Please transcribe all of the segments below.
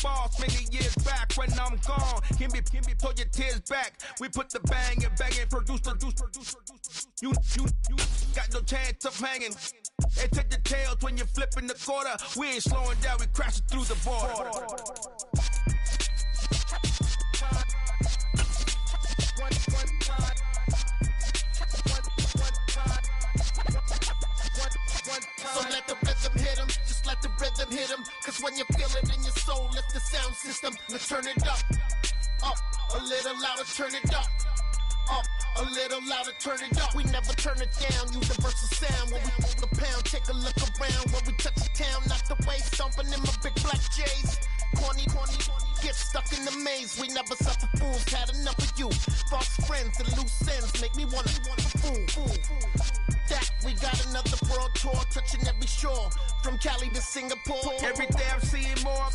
boss many years back when I'm gone. Can be pull your tears back. We put the bang and bang and produce. You got no chance of hanging. They take the tails when you're flipping the quarter. We ain't slowing down, we crashing through the border. So let the rhythm hit him, just let the rhythm hit him. Cause when you feel it in your soul, lift the sound system. Let's turn it up, a little louder, turn it up. A little louder, turn it up. We never turn it down, universal sound. When we move the pound, take a look around. When we touch the town, not the way, stomping in my big black J's. Corny, get stuck in the maze. We never suffer fools, had enough of you. False friends and loose ends make me wanna fool. That we got another world tour, touching every shore, from Cali to Singapore. Every day I'm seeing more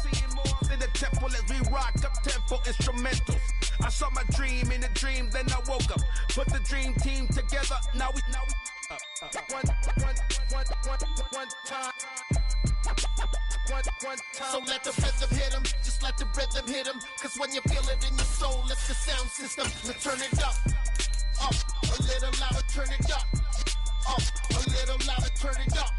in the temple as we rock up tempo instrumentals. I saw my dream in a dream, then I woke up. Put the dream team together, now we one time. So let the rhythm hit him, just let the rhythm hit him. Cause when you feel it in your soul, lift the sound system. Let's turn it up, a little louder, turn it up, a little louder, turn it up.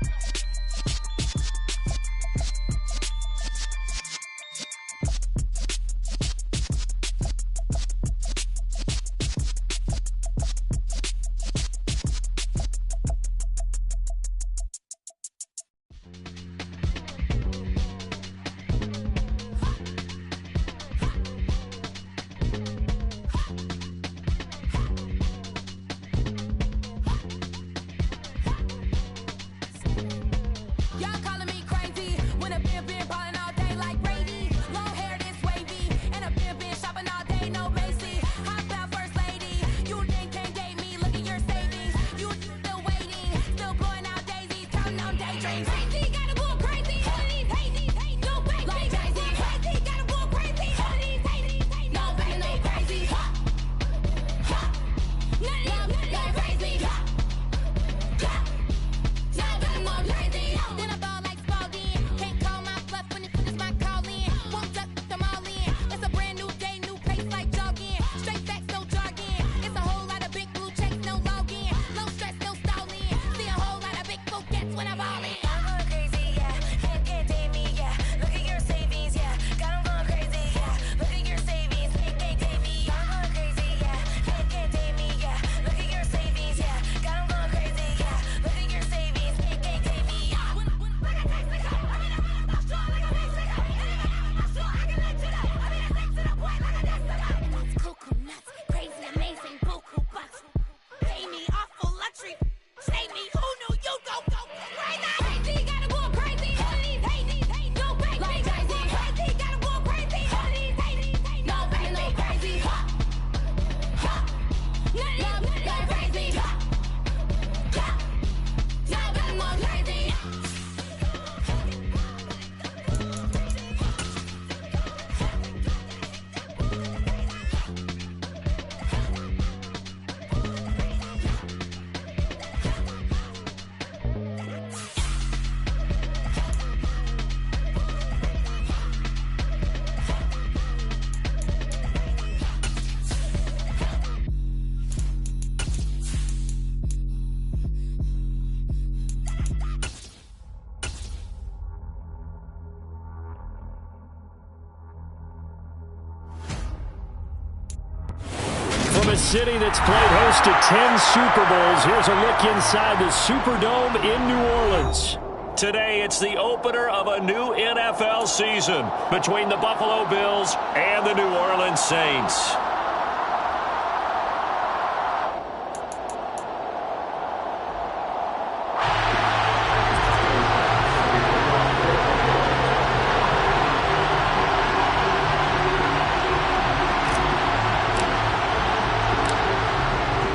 From a city that's played host to 10 Super Bowls, here's a look inside the Superdome in New Orleans. Today, it's the opener of a new NFL season between the Buffalo Bills and the New Orleans Saints.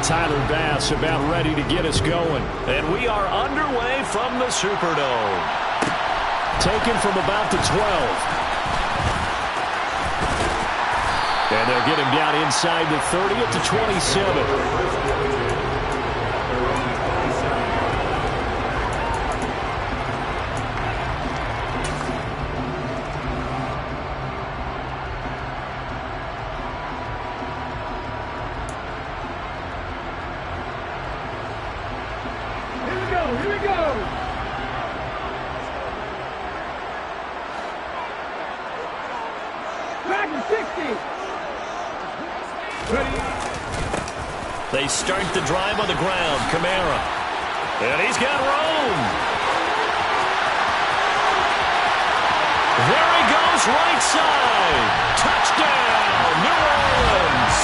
Tyler Bass about ready to get us going. And we are underway from the Superdome. Taken from about the 12. And they'll get him down inside the 30 at the 27. They start the drive on the ground. Kamara. And he's got room. There he goes, right side. Touchdown, New Orleans.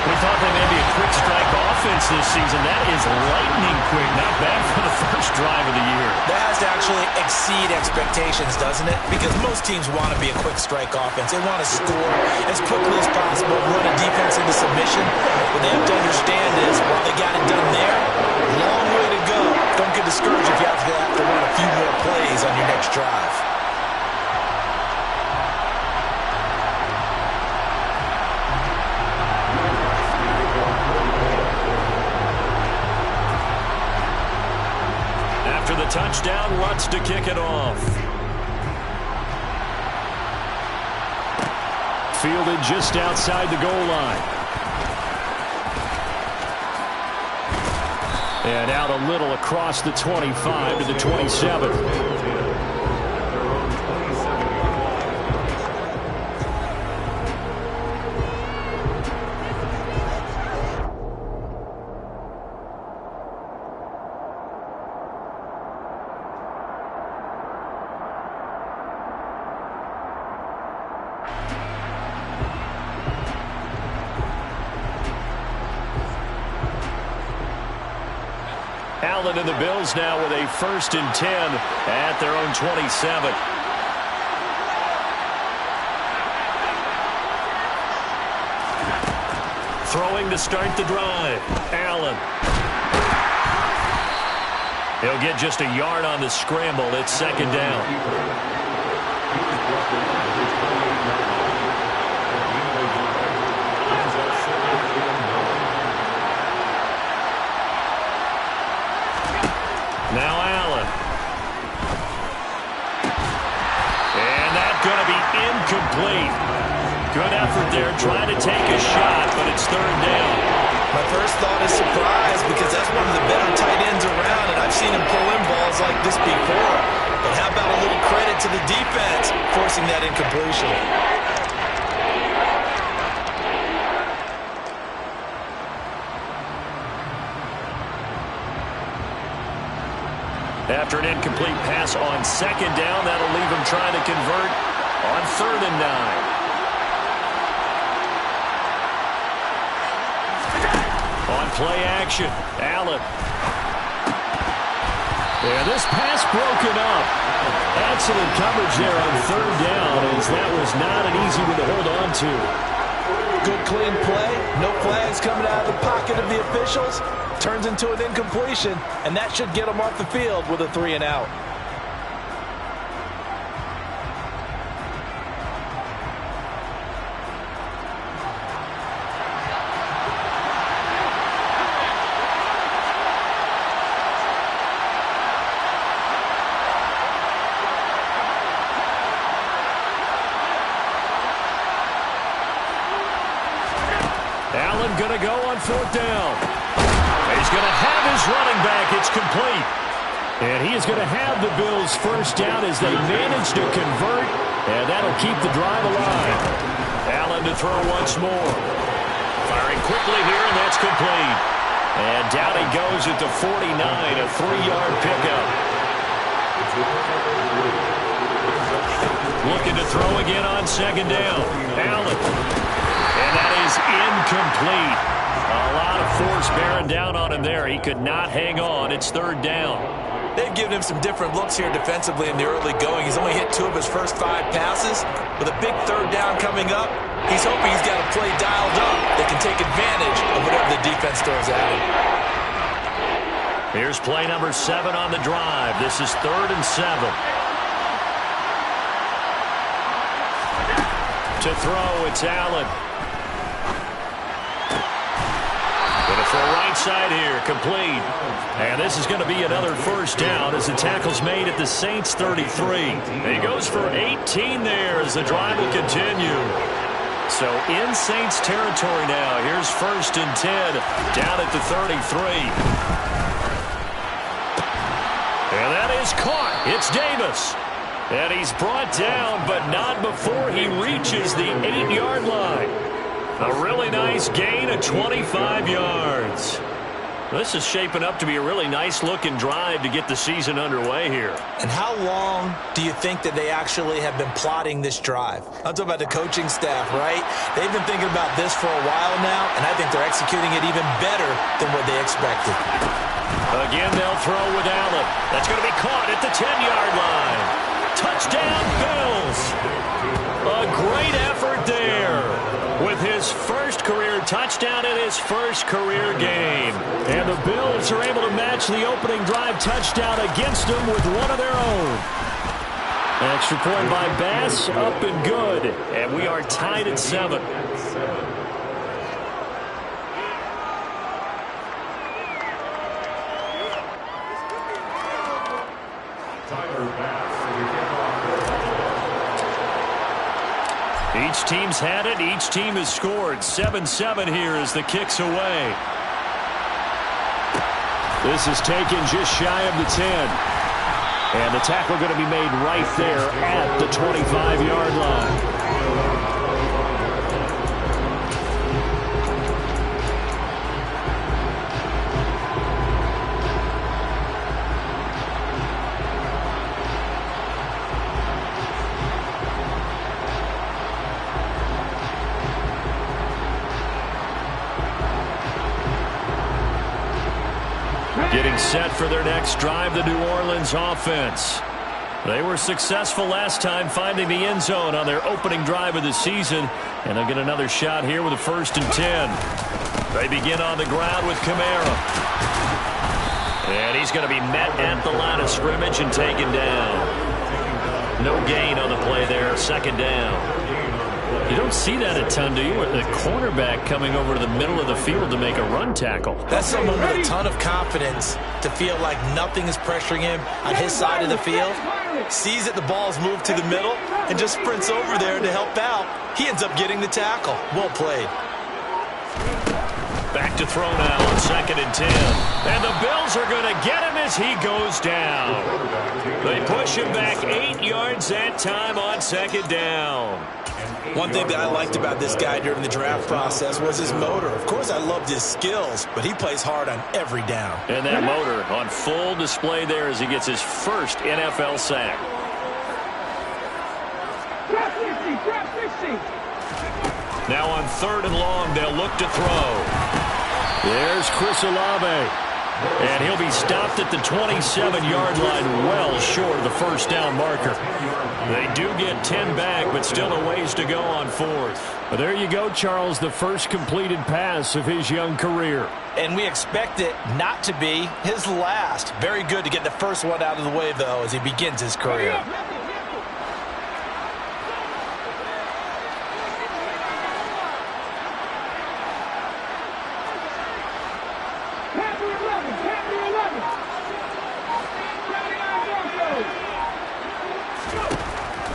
We thought they may be a quick strike offense this season. That is lightning quick. Not bad for the first drive of the year. That has to actually exceed expectations, doesn't it? Because most teams want to be a quick strike offense. They want to score as quickly as possible, run a defense into submission. What they have to understand is, while they got it done there, long way to go. Don't get discouraged if you have to run a few more plays on your next drive. After the touchdown, Lutz to kick it off. Fielded just outside the goal line. And out a little across the 25 to the 27. Allen and the Bills now with a 1st and 10 at their own 27. Throwing to start the drive. Allen. He'll get just a yard on the scramble. It's 2nd down. Now Allen. And that's going to be incomplete. Good effort there, trying to take a shot, but it's 3rd down. My first thought is surprise, because that's one of the better tight ends around, and I've seen him pull in balls like this before. But how about a little credit to the defense forcing that incompletion? After an incomplete pass on 2nd down, that'll leave him trying to convert on 3rd and 9. On play action, Allen. Yeah, this pass broken up. Excellent coverage there on 3rd down, as that was not an easy one to hold on to. Good clean play, no flags coming out of the pocket of the officials. Turns into an incompletion, and that should get him off the field with a 3 and out. Allen going to go on 4th down. He's going to have his running back. It's complete. And he is going to have the Bills' 1st down as they manage to convert. And that'll keep the drive alive. Allen to throw once more. Firing quickly here, and that's complete. And down he goes at the 49, a 3-yard pickup. Looking to throw again on 2nd down. Allen. And that is incomplete. A lot of force bearing down on him there. He could not hang on. It's 3rd down. They've given him some different looks here defensively in the early going. He's only hit 2 of his first 5 passes. With a big 3rd down coming up, he's hoping he's got a play dialed up that can take advantage of whatever the defense throws at him. Here's play number 7 on the drive. This is 3rd and 7. To throw, it's Allen. Going to throw right side here, complete. And this is going to be another 1st down as the tackle's made at the Saints' 33. And he goes for 18 there as the drive will continue. So in Saints territory now. Here's 1st and 10 down at the 33. And that is caught. It's Davis. And he's brought down, but not before he reaches the 8-yard line. A really nice gain of 25 yards. This is shaping up to be a really nice-looking drive to get the season underway here. And how long do you think that they actually have been plotting this drive? I'm talking about the coaching staff, right? They've been thinking about this for a while now, and I think they're executing it even better than what they expected. Again, they'll throw with Allen. That's going to be caught at the 10-yard line. Touchdown, Bills. A great effort there with his first career touchdown in his first career game. And the Bills are able to match the opening drive touchdown against them with one of their own. Extra point by Bass, up and good. And we are tied at 7. Each team's had it. Each team has scored. 7-7 here as the kick's away. This is taken just shy of the 10. And the tackle going to be made right there at the 25-yard line. Getting set for their next drive, the New Orleans offense. They were successful last time finding the end zone on their opening drive of the season, and they'll get another shot here with a 1st and 10. They begin on the ground with Kamara. And he's going to be met at the line of scrimmage and taken down. No gain on the play there, 2nd down. You don't see that a ton, do you? The cornerback coming over to the middle of the field to make a run tackle. That's someone with a ton of confidence to feel like nothing is pressuring him on his side of the field. Sees that the ball's moved to the middle and just sprints over there to help out. He ends up getting the tackle. Well played. Back to throw now on 2nd and 10. And the Bills are going to get him as he goes down. They push him back 8 yards that time on 2nd down. One thing that I liked about this guy during the draft process was his motor. Of course, I loved his skills, but he plays hard on every down. And that motor on full display there as he gets his first NFL sack. Now on 3rd and long, they'll look to throw. There's Chris Olave. And he'll be stopped at the 27-yard line, well short of the 1st down marker. They do get 10 back, but still a ways to go on 4th. Well, there you go, Charles, the first completed pass of his young career. And we expect it not to be his last. Very good to get the first one out of the way, though, as he begins his career.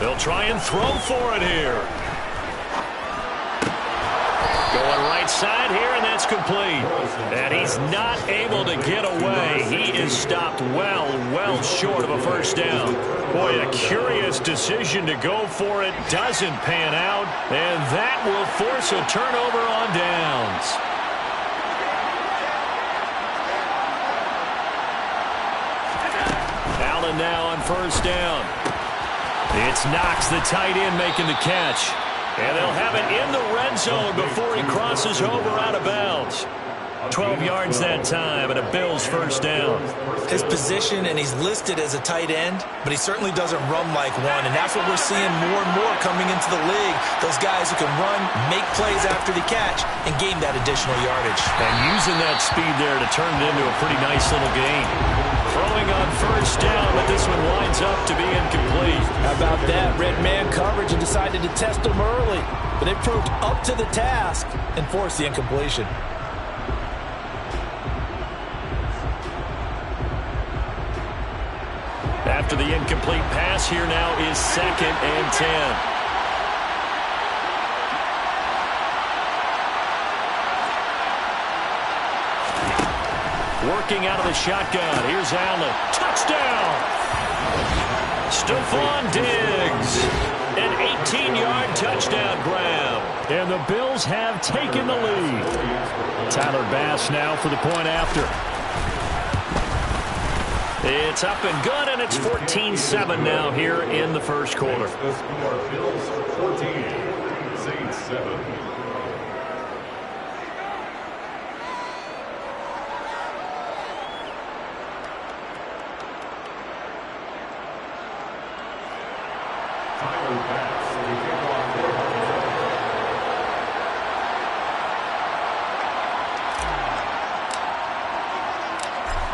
They'll try and throw for it here. Going right side here, and that's complete. And he's not able to get away. He is stopped well short of a 1st down. Boy, a curious decision to go for it. Doesn't pan out, and that will force a turnover on downs. Allen now on 1st down. It's Knox, the tight end, making the catch. And they'll have it in the red zone before he crosses over out of bounds. 12 yards that time, and a Bills 1st down. His position, and he's listed as a tight end, but he certainly doesn't run like one, and that's what we're seeing more and more coming into the league. Those guys who can run, make plays after the catch, and gain that additional yardage. And using that speed there to turn it into a pretty nice little gain. Throwing on 1st down, but this one winds up to be incomplete. How about that? Red man coverage and decided to test him early. But they proved up to the task and forced the incompletion. After the incomplete pass, here now is 2nd and 10. Working out of the shotgun. Here's Allen. Touchdown! Stephon Diggs. An 18-yard touchdown grab. And the Bills have taken the lead. Tyler Bass now for the point after. It's up and good, and it's 14-7 now here in the first quarter. Bills 14, Saints 7.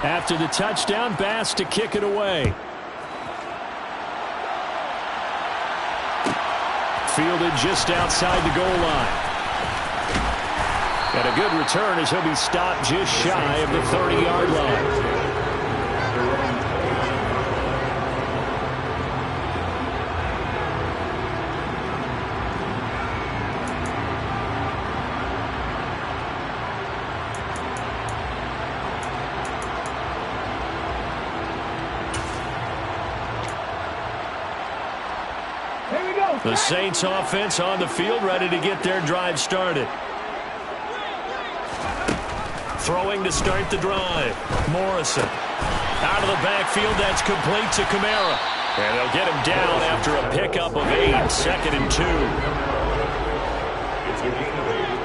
After the touchdown, Bass to kick it away. Fielded just outside the goal line. And a good return as he'll be stopped just shy of the 30-yard line. The Saints offense on the field, ready to get their drive started. Throwing to start the drive. Morrison. Out of the backfield, that's complete to Kamara. And they'll get him down after a pickup of 8, 2nd and 2. It's a gain of 8.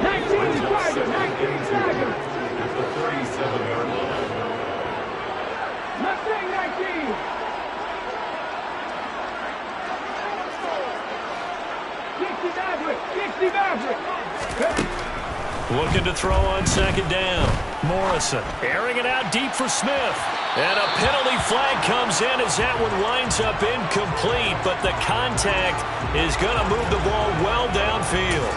19 seconds at the 37-yard line. Mustang 19. Looking to throw on 2nd down. Morrison airing it out deep for Smith. And a penalty flag comes in as that one winds up incomplete, but the contact is going to move the ball well downfield.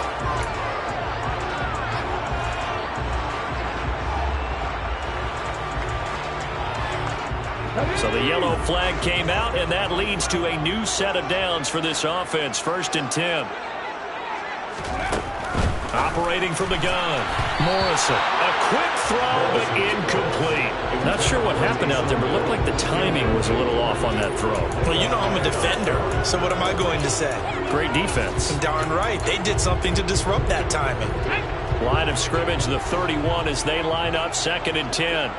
So the yellow flag came out, and that leads to a new set of downs for this offense. 1st and 10. Operating from the gun. Morrison. A quick throw, but incomplete. Not sure what happened out there, but it looked like the timing was a little off on that throw. Well, you know I'm a defender, so what am I going to say? Great defense. Darn right. They did something to disrupt that timing. Line of scrimmage, the 31 as they line up 2nd and 10.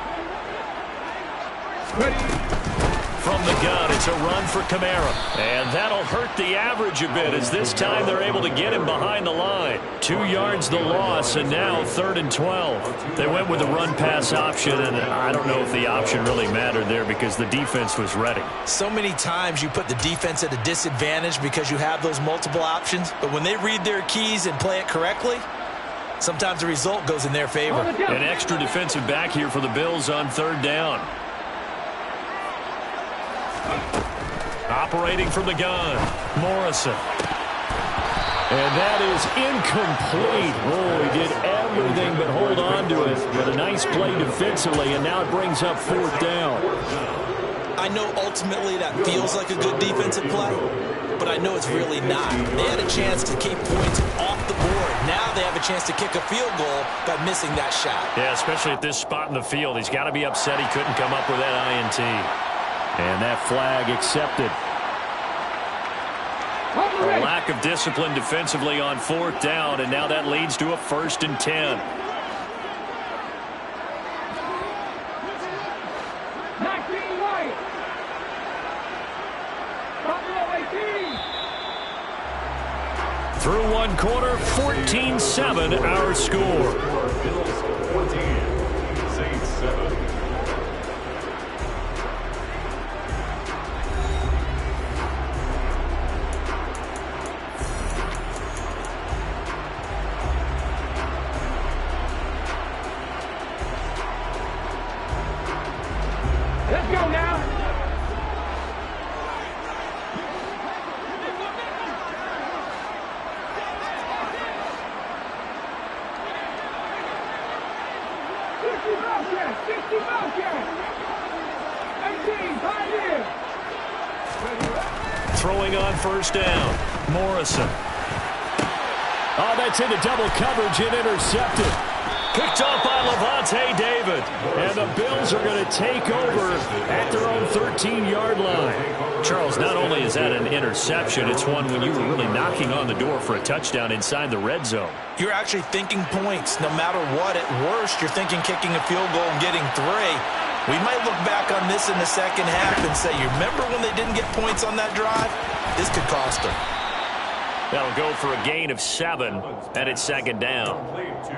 From the gun, it's a run for Kamara. And that'll hurt the average a bit as this time they're able to get him behind the line. 2 yards the loss, and now 3rd and 12. They went with the run-pass option, and I don't know if the option really mattered there because the defense was ready. So many times you put the defense at a disadvantage because you have those multiple options, but when they read their keys and play it correctly, sometimes the result goes in their favor. An extra defensive back here for the Bills on 3rd down. Operating from the gun, Morrison. And that is incomplete. Oh, he did everything but hold on to it. But a nice play defensively, and now it brings up 4th down. I know ultimately that feels like a good defensive play, but I know it's really not. They had a chance to keep points off the board. Now they have a chance to kick a field goal by missing that shot. Yeah, especially at this spot in the field. He's got to be upset he couldn't come up with that INT. And that flag accepted. A lack of discipline defensively on 4th down, and now that leads to a 1st and 10. 19 White. Buffalo 18. Through 1 quarter, 14-7 our score. Bills 14, Saints 7. Let's go now. Throwing on 1st down. Morrison. Oh, that's into double coverage and intercepted. Picked up by Levante David. And the Bills are going to take over at their own 13-yard line. Charles, not only is that an interception, it's one when you were really knocking on the door for a touchdown inside the red zone. You're actually thinking points. No matter what, at worst, you're thinking kicking a field goal and getting 3. We might look back on this in the second half and say, you remember when they didn't get points on that drive? This could cost them. That'll go for a gain of 7, and it's second down. It's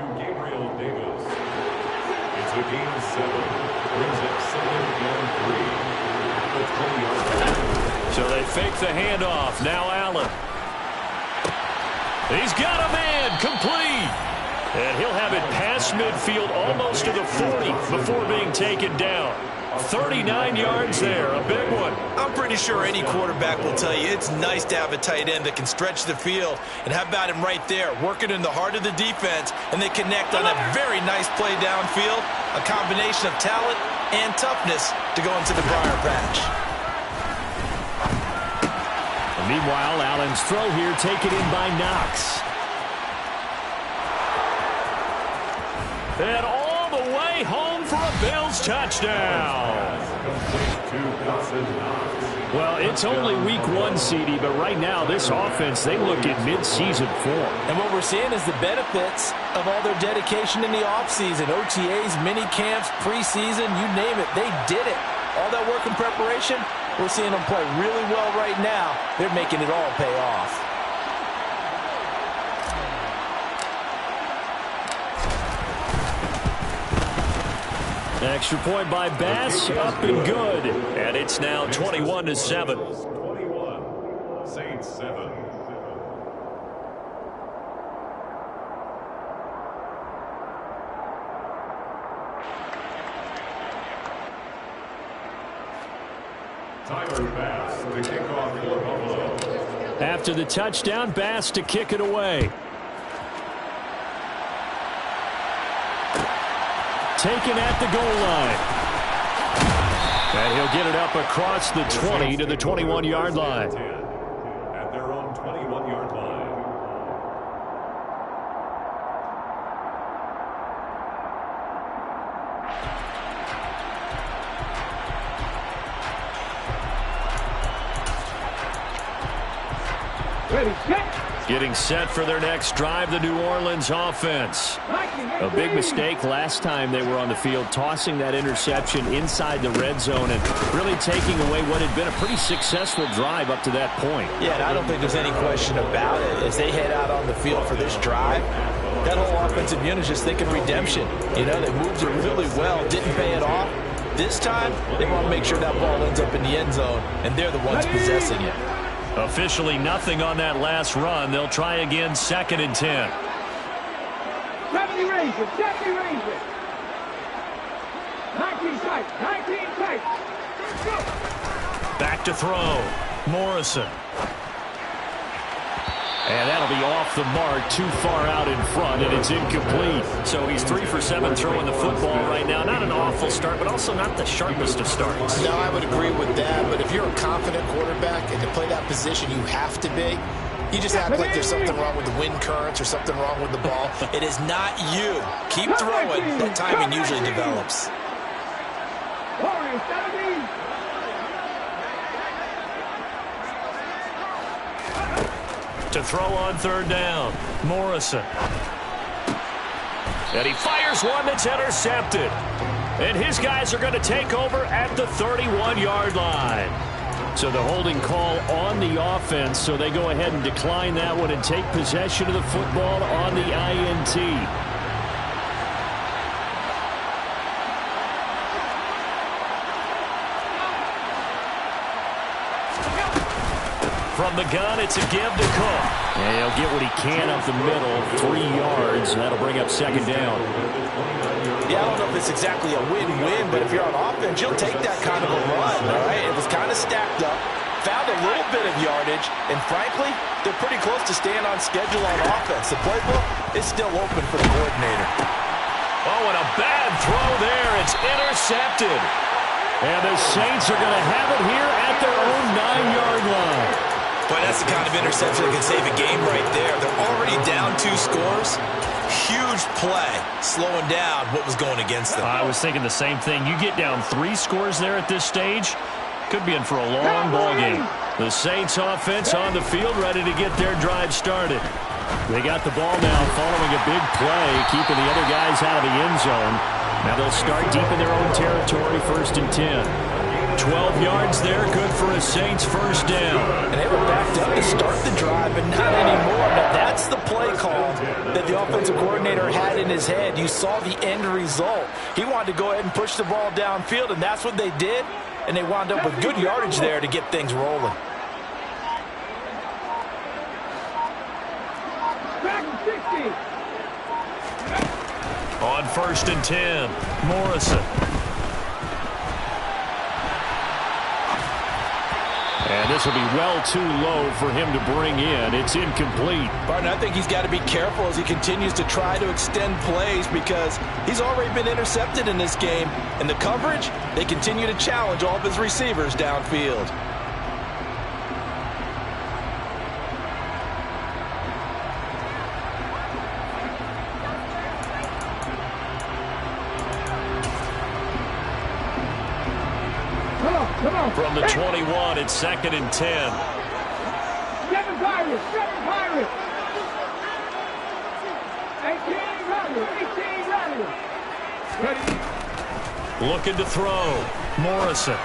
a gain of 7. Brings up 2nd and 3. The 20-yard line. So they fake the handoff. Now Allen. He's got a man. Complete. And he'll have it past midfield almost to the 40 before being taken down. 39 yards there, a big one. I'm pretty sure any quarterback will tell you it's nice to have a tight end that can stretch the field. And how about him right there, working in the heart of the defense, and they connect on a very nice play downfield, a combination of talent and toughness to go into the briar patch. Meanwhile, Allen's throw here taken in by Knox. And all the way home for a Bills touchdown. Well, it's only week 1, CD, but right now this offense, they look at mid-season form. And what we're seeing is the benefits of all their dedication in the offseason. OTAs, mini camps, preseason, you name it, they did it. All that work and preparation, we're seeing them play really well right now. They're making it all pay off. Extra point by Bass, up and good. And it's now 21-7. 21, Saints 7. Tyler Bass to kick off for Buffalo. After the touchdown, Bass to kick it away. Taken at the goal line. And he'll get it up across the 20 to the 21-yard line. At their own 21-yard line. Ready, set. Getting set for their next drive, the New Orleans offense. A big mistake last time they were on the field, tossing that interception inside the red zone and really taking away what had been a pretty successful drive up to that point. Yeah, and I don't think there's any question about it. As they head out on the field for this drive, that whole offensive unit is just thinking redemption. You know, they moved it really well, didn't pay it off. This time, they want to make sure that ball ends up in the end zone, and they're the ones possessing it. Officially nothing on that last run. They'll try again, 2nd and 10. 70 Rangers, 70 Rangers. 19 tight, 19 tight. Go. Back to throw. Morrison. And that'll be off the mark, too far out in front, and it's incomplete. So he's 3 for 7 throwing the football right now. Not an awful start, but also not the sharpest of starts. No, I would agree with that, but if you're a confident quarterback and to play that position, you have to be. You just act like there's something wrong with the wind currents or something wrong with the ball. It is not you. Keep throwing. That timing usually develops. Warriors, 70. To throw on 3rd down, Morrison. And he fires one that's intercepted. And his guys are going to take over at the 31-yard line. So the holding call on the offense, so they go ahead and decline that one and take possession of the football on the INT. From the gun, it's a give to Cook. And he'll get what he can up the middle, 3 yards. That'll bring up 2nd down. Yeah, I don't know if it's exactly a win-win, but if you're on offense, you'll take that kind of a run, all right? It was kind of stacked up, found a little bit of yardage, and frankly, they're pretty close to staying on schedule on offense. The playbook is still open for the coordinator. Oh, and a bad throw there. It's intercepted. And the Saints are going to have it here at their own 9-yard line. Boy, that's the kind of interception that can save a game right there. They're already down 2 scores. Huge first play, slowing down what was going against them. I was thinking the same thing. You get down 3 scores there at this stage, could be in for a long ball game. The Saints offense on the field, ready to get their drive started. They got the ball now following a big play, keeping the other guys out of the end zone. Now they'll start deep in their own territory, 1st and 10. 12 yards there, good for a Saints first down. And they were backed up to start the drive, but not anymore. Now that's the play call that the offensive coordinator had in his head. You saw the end result. He wanted to go ahead and push the ball downfield, and that's what they did. And they wound up with good yardage there to get things rolling. Back 60. On 1st and 10, Morrison. And this will be well too low for him to bring in. It's incomplete. Barton, I think he's got to be careful as he continues to try to extend plays because he's already been intercepted in this game. And the coverage, they continue to challenge all of his receivers downfield. From the 21, it's 2nd and 10. 7 Pirates, 7 Pirates. 18 runners, 18 runners. Ready? Looking to throw. Morrison.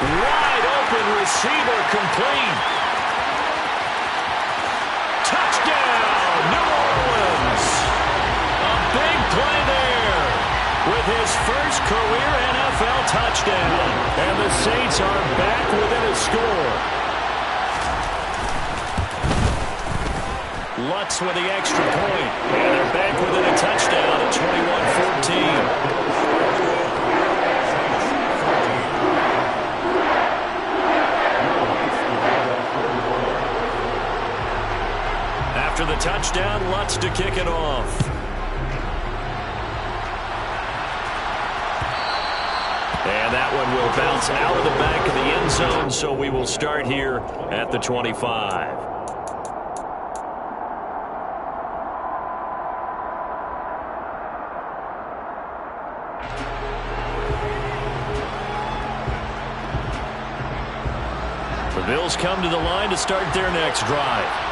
Wide open receiver, complete. Touchdown, New Orleans. A big play there with his first career NFL touchdown. And the Saints are back within a score. Lutz with the extra point. And they're back within a touchdown at 21-14. After the touchdown, Lutz to kick it off. And that one will bounce out of the back of the end zone, so we will start here at the 25. The Bills come to the line to start their next drive.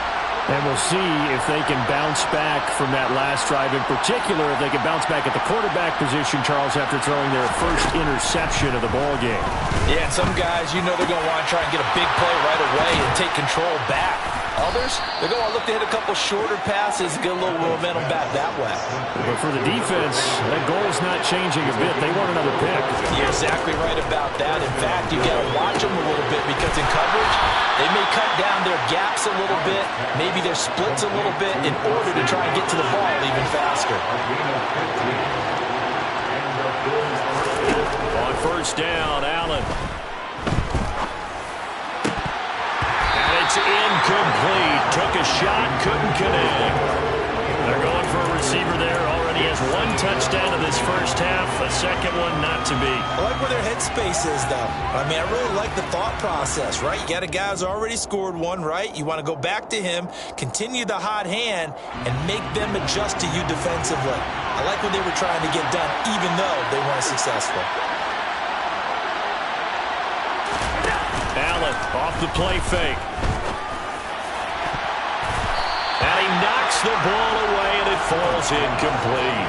And we'll see if they can bounce back from that last drive. In particular, if they can bounce back at the quarterback position, Charles, after throwing their first interception of the ball game. Yeah, and some guys, you know they're going to want to try and get a big play right away and take control back. Others, they're going to look to hit a couple shorter passes and get a little momentum back that way. But for the defense, that goal is not changing a bit. They want another pick. You're exactly right about that. In fact, you got to watch them a little bit because in coverage, they may cut down their gaps a little bit, maybe their splits a little bit in order to try and get to the ball even faster. On 1st down, Allen. And it's incomplete. Took a shot, couldn't connect. They're going for a receiver there. Already has 1 touchdown in this first half. A second one not to be. I like where their headspace is, though. I mean, I really like the thought process, right? You got a guy who's already scored 1, right? You want to go back to him, continue the hot hand, and make them adjust to you defensively. I like what they were trying to get done, even though they weren't successful. Allen off the play fake. And he knocks the ball away, and it falls incomplete.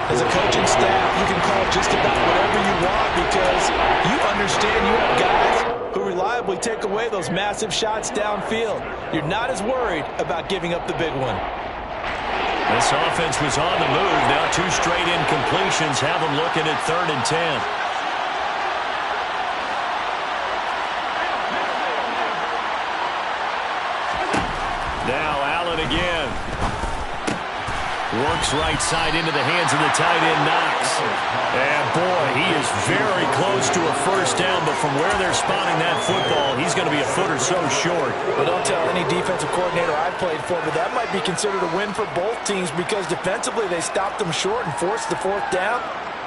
As a coaching staff, you can call just about whatever you want because you understand you have guys who reliably take away those massive shots downfield. You're not as worried about giving up the big one. This offense was on the move. Now 2 straight incompletions have them looking at 3rd and 10. Now Allen again. Works right side into the hands of the tight end, Knox. And boy, he is very close to a first down, but from where they're spotting that football, he's going to be a foot or so short. Well, don't tell any defensive coordinator I've played for, but that might be considered a win for both teams because defensively they stopped them short and forced the 4th down.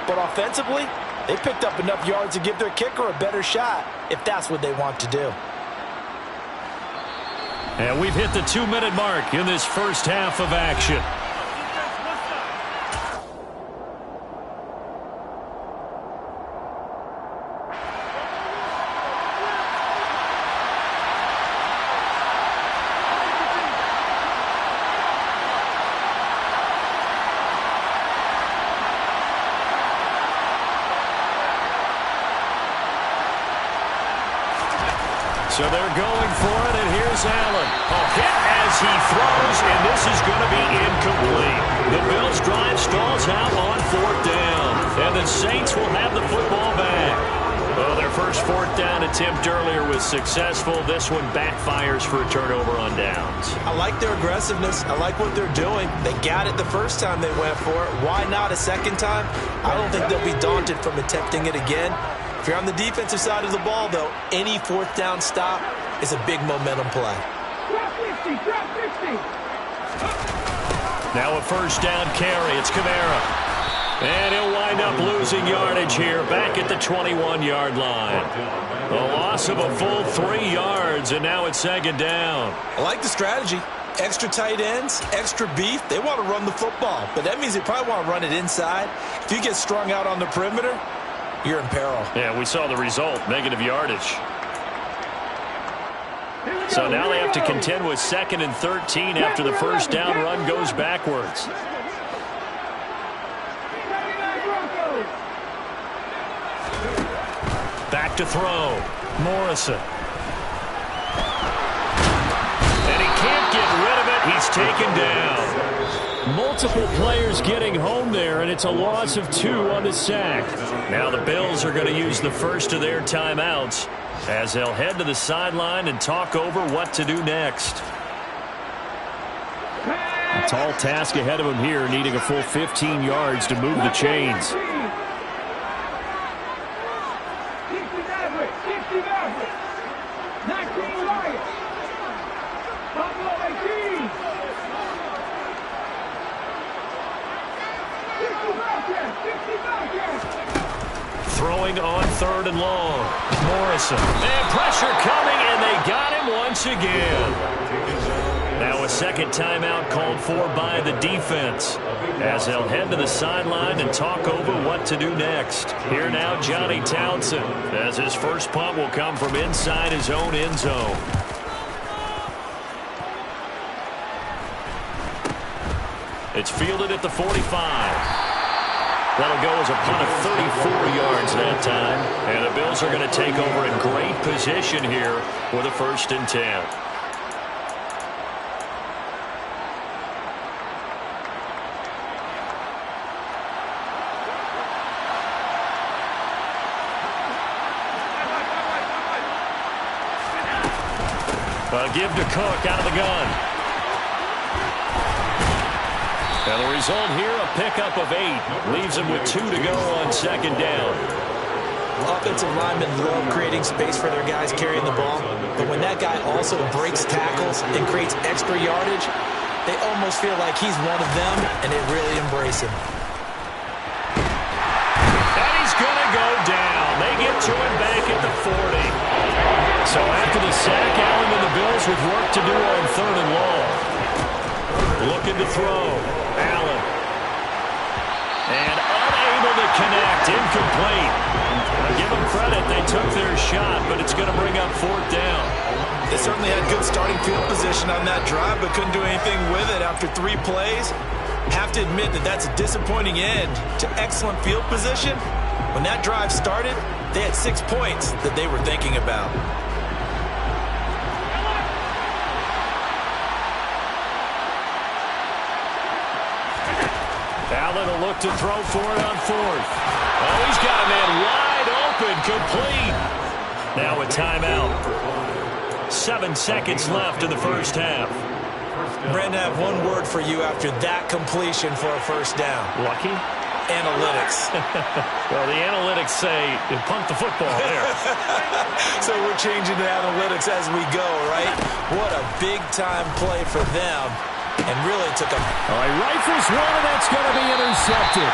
But offensively, they picked up enough yards to give their kicker a better shot if that's what they want to do. And we've hit the 2-minute mark in this first half of action. So they're going for it, and here's Allen. A hit as he throws, and this is going to be incomplete. The Bills' drive stalls out on 4th down, and the Saints will have the football back. Well, their first 4th down attempt earlier was successful. This one backfires for a turnover on downs. I like their aggressiveness. I like what they're doing. They got it the first time they went for it. Why not a second time? I don't think they'll be daunted from attempting it again. If you're on the defensive side of the ball, though, any 4th down stop is a big momentum play. Now a first down carry. It's Kamara. And he'll wind up losing yardage here back at the 21-yard line. A loss of a full 3 yards, and now it's 2nd down. I like the strategy. Extra tight ends, extra beef. They want to run the football, but that means they probably want to run it inside. If you get strung out on the perimeter, you're in peril. Yeah, we saw the result, negative yardage. So now they have to contend with 2nd and 13 after the first down run goes backwards. Back to throw. Morrison. And he can't get rid of it. He's taken down. Multiple players getting home there, and it's a loss of 2 on the sack. Now the Bills are going to use the first of their timeouts as they'll head to the sideline and talk over what to do next. A tall task ahead of him here, needing a full 15 yards to move the chains. Throwing on 3rd and long. Morrison. And pressure coming, and they got him once again. Now a second timeout called for by the defense as they'll head to the sideline and talk over what to do next. Here now Johnny Townsend as his first punt will come from inside his own end zone. It's fielded at the 45. That'll go as a punt of 34 yards that time. And the Bills are going to take over in great position here with a 1st and 10. Give to Cook out of the gun. And the result here, a pickup of 8. Leaves him with 2 to go on 2nd down. Offensive linemen love creating space for their guys carrying the ball. But when that guy also breaks tackles and creates extra yardage, they almost feel like he's one of them, and they really embrace him. And he's going to go down. They get to him back at the 40. So after the sack, Allen and the Bills with work to do on 3rd and long. Looking to throw. Allen. And unable to connect. Incomplete. I'll give them credit. They took their shot, but it's going to bring up 4th down. They certainly had good starting field position on that drive, but couldn't do anything with it after 3 plays. Have to admit that that's a disappointing end to excellent field position. When that drive started, they had 6 points that they were thinking about. Allen will look to throw for it on 4th. Oh, he's got a man wide open, complete. Now a timeout. 7 seconds left in the first half. Brandon, I have one word for you after that completion for a 1st down. Lucky? Analytics. Well, the analytics say you punt the football there. So we're changing to analytics as we go, right? What a big-time play for them. And really took a... All right, rifles one, and that's going to be intercepted.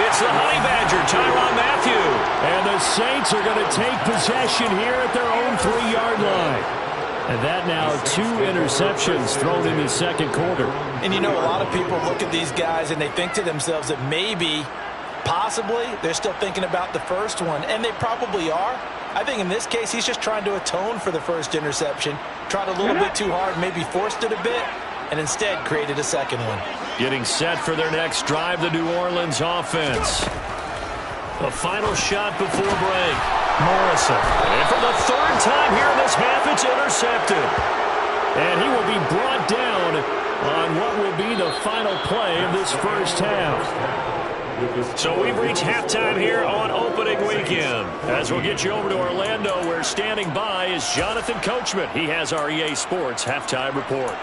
It's the Honey Badger, Tyrann Mathieu. And the Saints are going to take possession here at their own 3-yard line. And that now 2 interceptions thrown in the 2nd quarter. And you know, a lot of people look at these guys and they think to themselves that maybe, possibly, they're still thinking about the first one. And they probably are. I think in this case, he's just trying to atone for the first interception. Tried a little bit too hard, maybe forced it a bit, and instead created a 2nd one. Getting set for their next drive, the New Orleans offense. A final shot before break. Morrison. And for the third time here in this half, it's intercepted. And he will be brought down on what will be the final play of this first half. So we've reached halftime here on opening weekend. As we'll get you over to Orlando, where standing by is Jonathan Coachman. He has our EA Sports halftime report.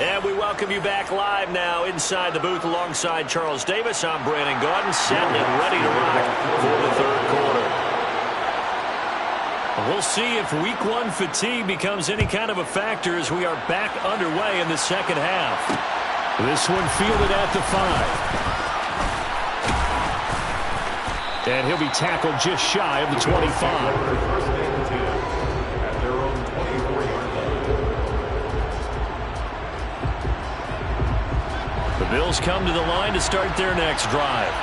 And we welcome you back live now inside the booth alongside Charles Davis. I'm Brandon Gaudin, set and ready to rock for the third quarter. We'll see if week one fatigue becomes any kind of a factor as we are back underway in the second half. This one fielded at the 5. And he'll be tackled just shy of the 25. The Bills come to the line to start their next drive.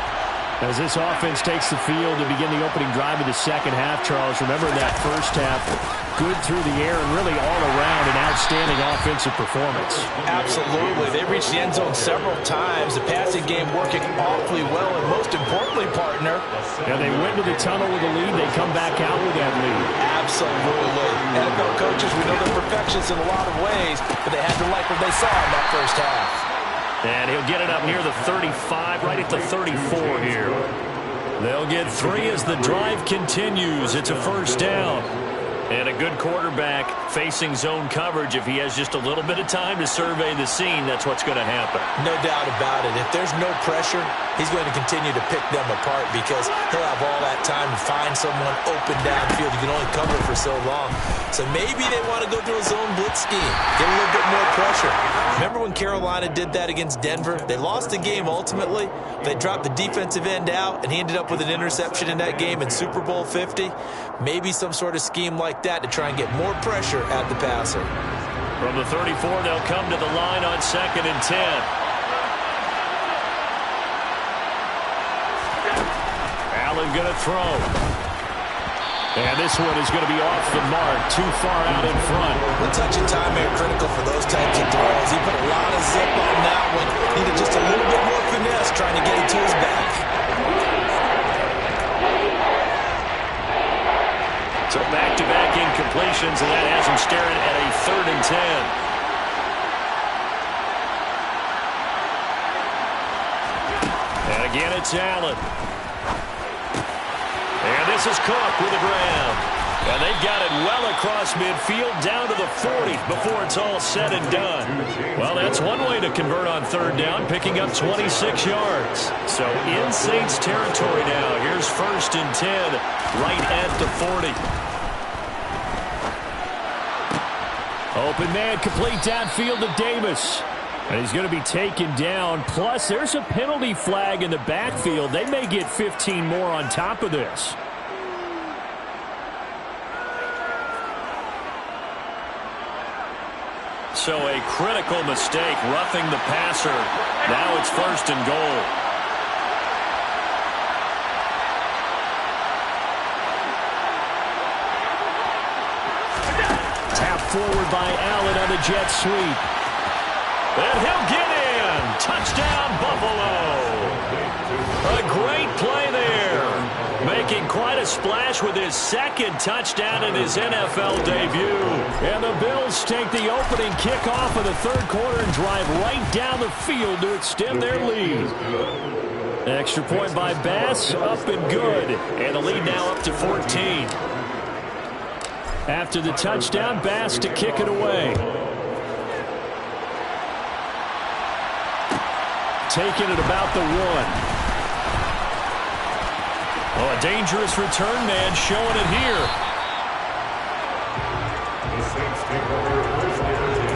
As this offense takes the field to begin the opening drive of the second half, Charles, remember that first half, good through the air and really all around an outstanding offensive performance. Absolutely. They reached the end zone several times. The passing game working awfully well, and most importantly, partner. And they went to the tunnel with a lead. They come back out with that lead. Absolutely. NFL coaches, we know they're perfectionists in a lot of ways, but they had to like what they saw in that first half. And he'll get it up near the 35, right at the 34 here. They'll get 3 as the drive continues. It's a first down. And a good quarterback facing zone coverage. If he has just a little bit of time to survey the scene, that's what's going to happen. No doubt about it. If there's no pressure, he's going to continue to pick them apart because he'll have all that time to find someone open downfield. You can only cover for so long. So maybe they want to go through a zone blitz scheme, get a little bit more pressure. Remember when Carolina did that against Denver? They lost the game ultimately. They dropped the defensive end out, and he ended up with an interception in that game in Super Bowl 50. Maybe some sort of scheme like that to try and get more pressure at the passer. From the 34, they'll come to the line on 2nd and 10. Allen going to throw. And this one is going to be off the mark, too far out in front. The touch and time are critical for those types of throws. He put a lot of zip on that one. Needed just a little bit more finesse trying to get it to his back. So back-to-back incompletions, and that has him staring at a 3rd and 10. And again, it's Allen. And this is Cook with a grab. And they've got it well across midfield down to the 40 before it's all said and done. Well, that's one way to convert on 3rd down, picking up 26 yards. So in Saints territory now. Here's 1st and 10 right at the 40. Open man, complete downfield to Davis. And he's going to be taken down. Plus, there's a penalty flag in the backfield. They may get 15 more on top of this. So a critical mistake, roughing the passer. Now it's 1st and goal. Tap forward by Allen on the jet sweep. And he'll get in. Touchdown, Buffalo. A great play there. Making quite a splash with his 2nd touchdown in his NFL debut. And the Bills take the opening kickoff of the 3rd quarter and drive right down the field to extend their lead. Extra point by Bass, up and good. And the lead now up to 14. After the touchdown, Bass to kick it away. Taking it about the 1. Oh, a dangerous return man showing it here. The Saints take over 1st and 10.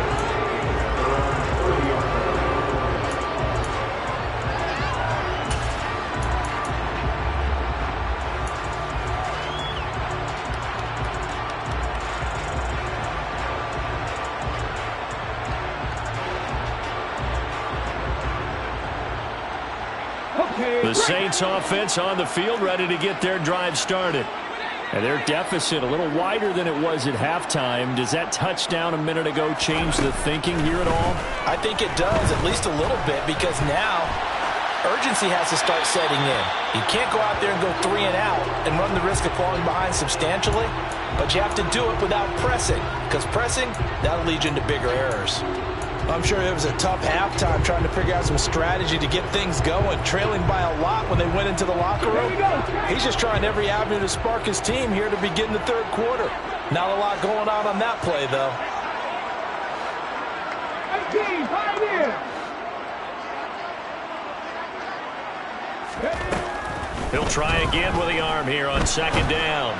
Around 30-yard The Saints offense on the field, ready to get their drive started. And their deficit a little wider than it was at halftime. Does that touchdown a minute ago change the thinking here at all? I think it does, at least a little bit, because now urgency has to start setting in. You can't go out there and go 3 and out and run the risk of falling behind substantially, but you have to do it without pressing, because pressing, that'll lead you into bigger errors. I'm sure it was a tough halftime trying to figure out some strategy to get things going, trailing by a lot when they went into the locker room. He's just trying every avenue to spark his team here to begin the third quarter. Not a lot going on that play, though. 18, Pioneer! He'll try again with the arm here on second down.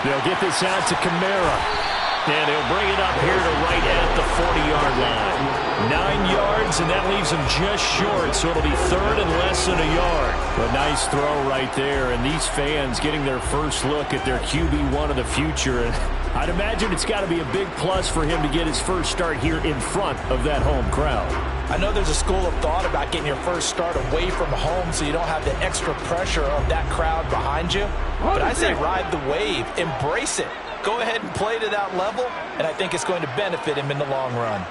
They'll get this out to Kamara. And he'll bring it up here to right at the 40-yard line. 9 yards, and that leaves him just short, so it'll be third and less than a yard. A nice throw right there, and these fans getting their first look at their QB1 of the future. And I'd imagine it's got to be a big plus for him to get his first start here in front of that home crowd. I know there's a school of thought about getting your first start away from home so you don't have the extra pressure of that crowd behind you. But I say ride the wave. Embrace it. Go ahead and play to that level, and I think it's going to benefit him in the long run.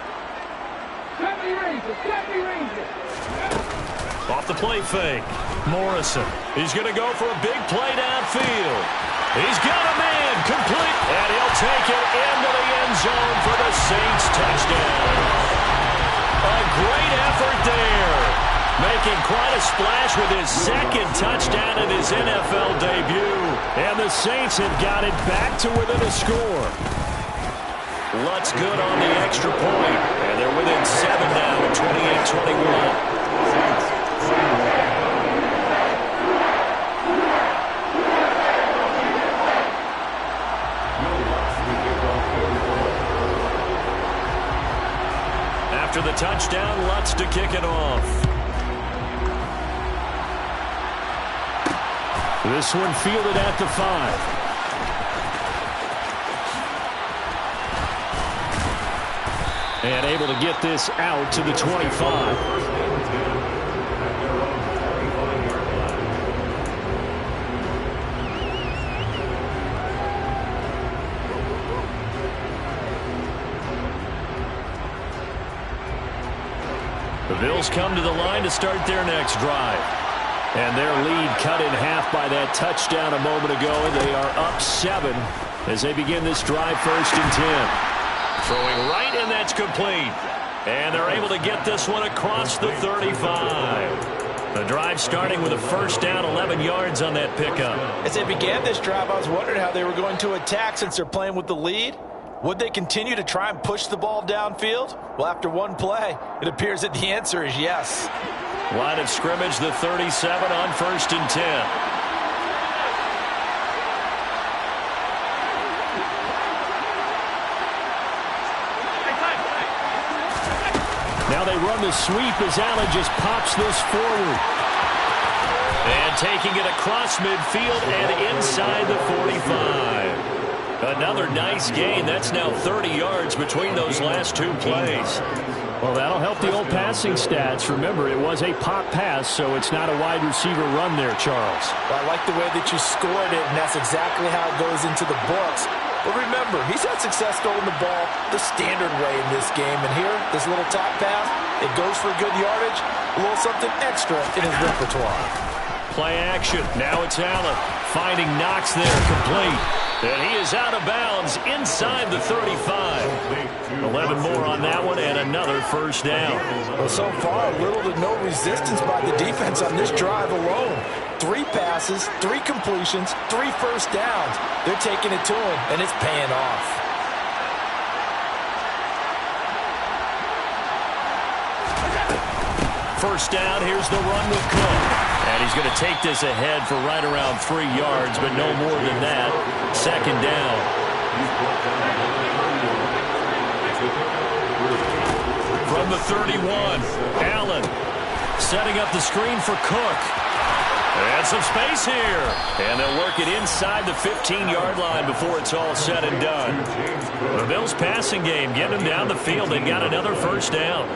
Off the play fake. Morrison. He's going to go for a big play downfield. He's got a man complete, and he'll take it into the end zone for the Saints touchdown. A great effort there. Making quite a splash with his second touchdown in his NFL debut. And the Saints have got it back to within a score. Lutz good on the extra point. And they're within 7 now at 28-21. After the touchdown, Lutz to kick it off. This one fielded at the 5. And able to get this out to the 25. The Bills come to the line to start their next drive. And their lead cut in half by that touchdown a moment ago. They are up 7 as they begin this drive, 1st and 10. Throwing right, and that's complete. And they're able to get this one across the 35. The drive starting with a first down, 11 yards on that pickup. As they began this drive, I was wondering how they were going to attack since they're playing with the lead. Would they continue to try and push the ball downfield? Well, after one play, it appears that the answer is yes. Line of scrimmage, the 37 on 1st and 10. Now they run the sweep as Allen just pops this forward. And taking it across midfield and inside the 45. Another nice gain. That's now 30 yards between those last 2 plays. Well, that'll help the old passing stats. Remember, it was a pop pass, so it's not a wide receiver run there, Charles. Well, I like the way that you scored it, and that's exactly how it goes into the books. But remember, he's had success throwing the ball the standard way in this game. And here, this little top pass, it goes for good yardage, a little something extra in his repertoire. Play action. Now it's Allen finding Knox there, complete. And he is out of bounds inside the 35. 11 more on that one and another first down. Well, so far, little to no resistance by the defense on this drive alone. 3 passes, 3 completions, 3 first downs. They're taking it to him, and it's paying off. First down, here's the run with Cook. And he's going to take this ahead for right around 3 yards, but no more than that. Second down. From the 31, Allen setting up the screen for Cook. And some space here. And they'll work it inside the 15-yard line before it's all said and done. The Bills passing game, getting them down the field. They've got another first down.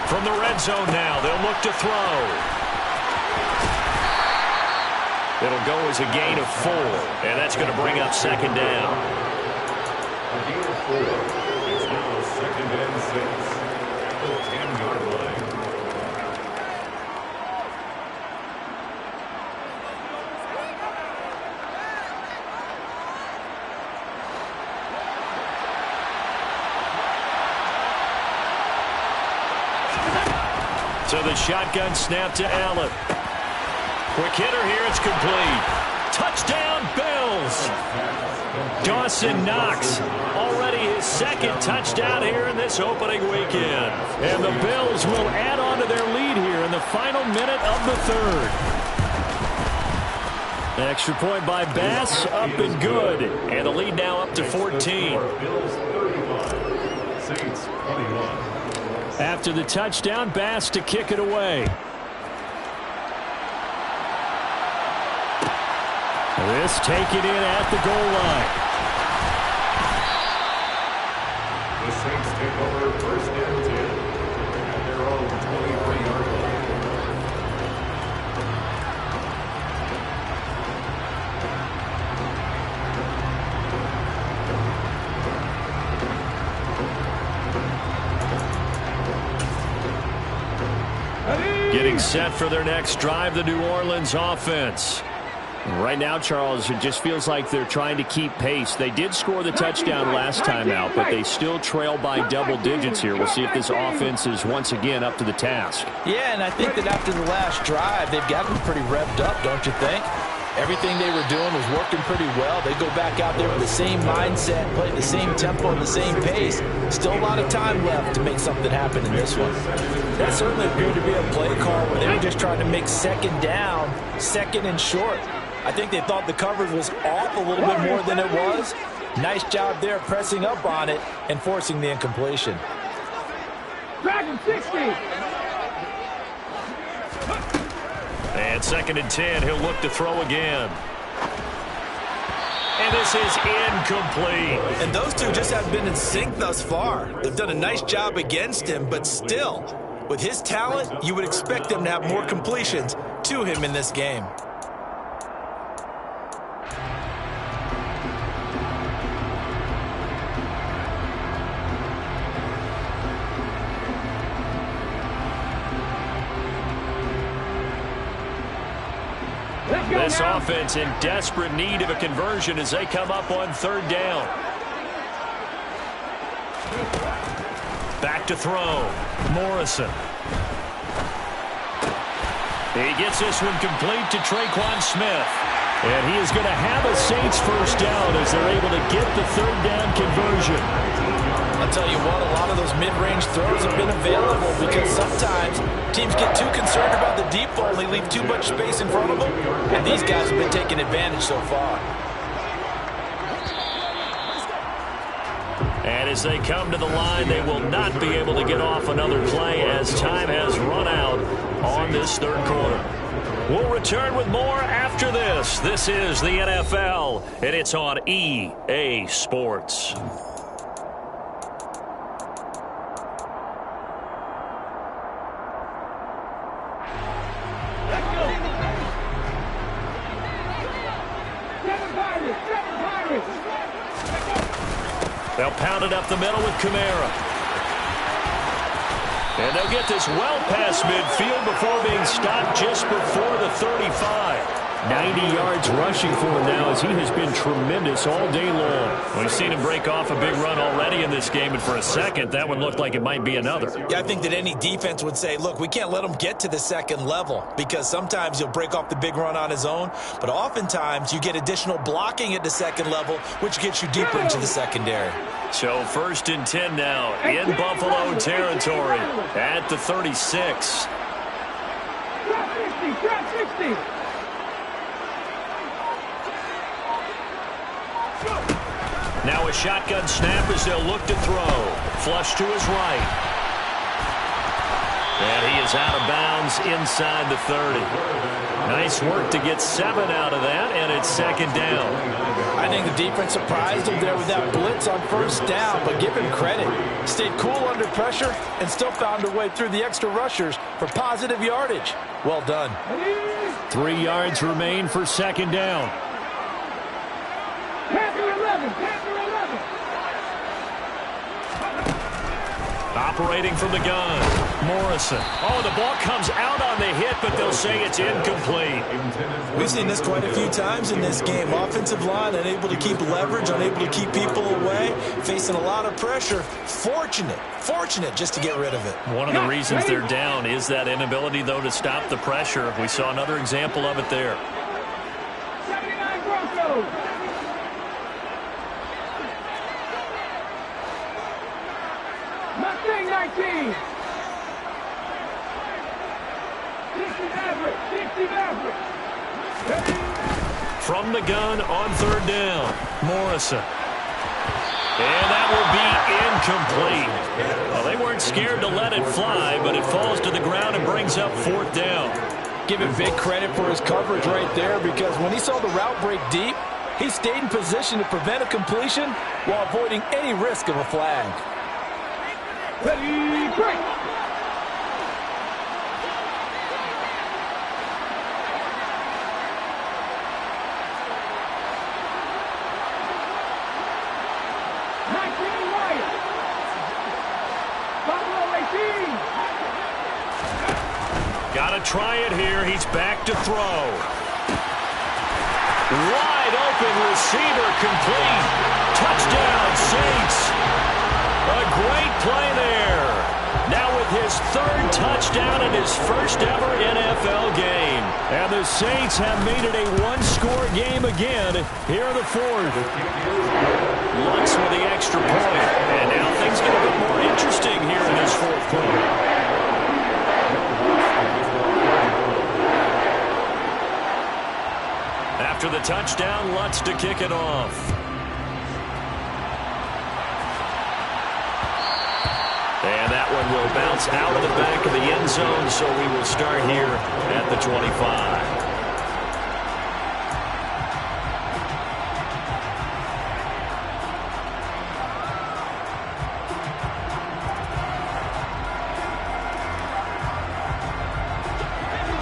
From the red zone now, they'll look to throw. It'll go as a gain of 4, and that's going to bring up second down. score. It's now 2nd and 6. The 10-yard line. So the shotgun snap to Allen. Quick hitter here, it's complete. Touchdown, Bills! Dawson Knox, already his 2nd touchdown here in this opening weekend. And the Bills will add on to their lead here in the final minute of the 3rd. Extra point by Bass, up and good. And the lead now up to 14. Bills 35, Saints 21. After the touchdown, Bass to kick it away. This taken in at the goal line. The Saints take over 1st and 10 at their own 23-yard line. Getting set for their next drive, the New Orleans offense. Right now, Charles, it just feels like they're trying to keep pace. They did score the touchdown last time out, but they still trail by double digits here. We'll see if this offense is once again up to the task. Yeah, and I think that after the last drive, they've got them pretty revved up, don't you think? Everything they were doing was working pretty well. They go back out there with the same mindset, play the same tempo and the same pace. Still a lot of time left to make something happen in this one. That certainly appeared to be a play call where they were just trying to make 2nd down, 2nd and short. I think they thought the coverage was off a little bit more than it was. Nice job there pressing up on it and forcing the incompletion. Dragon 60. And 2nd and 10, he'll look to throw again. And this is incomplete. And those two just haven't been in sync thus far. They've done a nice job against him, but still, with his talent, you would expect them to have more completions to him in this game. This offense in desperate need of a conversion as they come up on 3rd down. Back to throw. Morrison. He gets this one complete to Traquan Smith. And he is going to have a Saints 1st down as they're able to get the 3rd down conversion. I'll tell you what, a lot of those mid-range throws have been available because sometimes teams get too concerned about the deep ball and they leave too much space in front of them. And these guys have been taking advantage so far. And as they come to the line, they will not be able to get off another play as time has run out on this 3rd quarter. We'll return with more after this. This is the NFL, and it's on EA Sports. They'll pound it up the middle with Kamara. And they'll get this well past midfield before being stopped just before the 35. 90 yards rushing for him now as he has been tremendous all day long. We've seen him break off a big run already in this game, and for a second, that one looked like it might be another. Yeah, I think that any defense would say, look, we can't let him get to the 2nd level because sometimes he'll break off the big run on his own, but oftentimes you get additional blocking at the 2nd level, which gets you deeper into the secondary. So 1st and 10 now in Buffalo territory at the 36. Drop 60. Now a shotgun snap as they'll look to throw. Flush to his right. And he is out of bounds inside the 30. Nice work to get 7 out of that, and it's 2nd down. I think the defense surprised him there with that blitz on 1st down, but give him credit. Stayed cool under pressure and still found a way through the extra rushers for positive yardage. Well done. 3 yards remain for 2nd down. Panther 11. Panther 11. Operating from the gun, Morrison. Oh, the ball comes out on the hit, but they'll say it's incomplete. We've seen this quite a few times in this game. Offensive line unable to keep leverage, unable to keep people away, facing a lot of pressure. Fortunate just to get rid of it. One of the reasons they're down is that inability, though, to stop the pressure. We saw another example of it there. 79 Broncos. Mustang 19. 60 Maverick. From the gun on third down, Morrison. And that will be incomplete. Well, they weren't scared to let it fly, but it falls to the ground and brings up fourth down. Give him big credit for his coverage right there, because when he saw the route break deep, he stayed in position to prevent a completion while avoiding any risk of a flag. Ready, break. Got to try it here. He's back to throw. Wide open receiver, complete. Touchdown, Saints. A great play there. Now with his third touchdown in his first ever NFL game. And the Saints have made it a one-score game again here in the fourth. Lutz with the extra point. And now things get a bit more interesting here in this fourth quarter. After the touchdown, Lutz to kick it off. And that one will bounce out of the back of the end zone, so we will start here at the 25.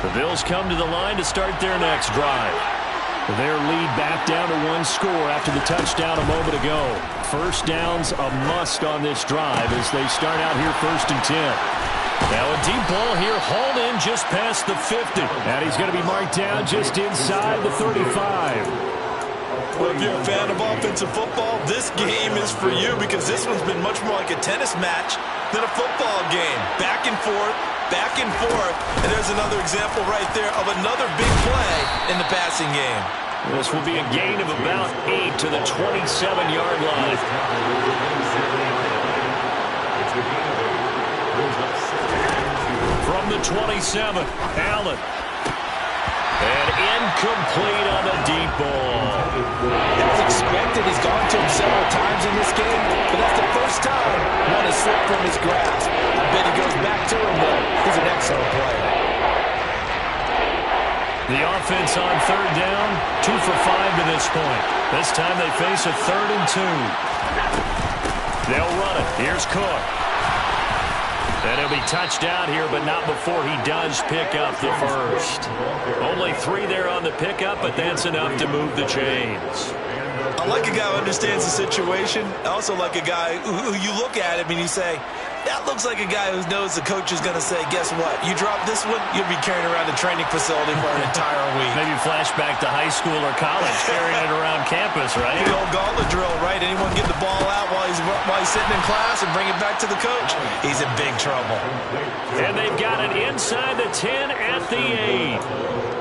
The Bills come to the line to start their next drive. Their lead back down to one score after the touchdown a moment ago. First down's a must on this drive as they start out here 1st and 10. Now a deep ball here, hauled in just past the 50. And he's going to be marked down just inside the 35. Well, if you're a fan of offensive football, this game is for you, because this one's been much more like a tennis match than a football game. Back and forth. And there's another example right there of another big play in the passing game. This will be a gain of about 8 to the 27-yard line. From the 27, Allen. And incomplete on the deep ball. As expected, he's gone to him several times in this game, but that's the first time one has slipped from his grasp. I bet he goes back to him, though. He's an excellent player. The offense on third down, 2 for 5 to this point. This time they face a 3rd and 2. They'll run it. Here's Cook. And he'll be touched out here, but not before he does pick up the first. Only 3 there on the pickup, but that's enough to move the chains. I like a guy who understands the situation. I also like a guy who you look at him and you say, that looks like a guy who knows the coach is going to say, guess what? You drop this one, you'll be carrying around the training facility for an entire week. Maybe flashback to high school or college, carrying it around campus, right? The old gauntlet drill, right? Anyone get the ball out while he's sitting in class and bring it back to the coach? He's in big trouble. And they've got it inside the 10 at the 8.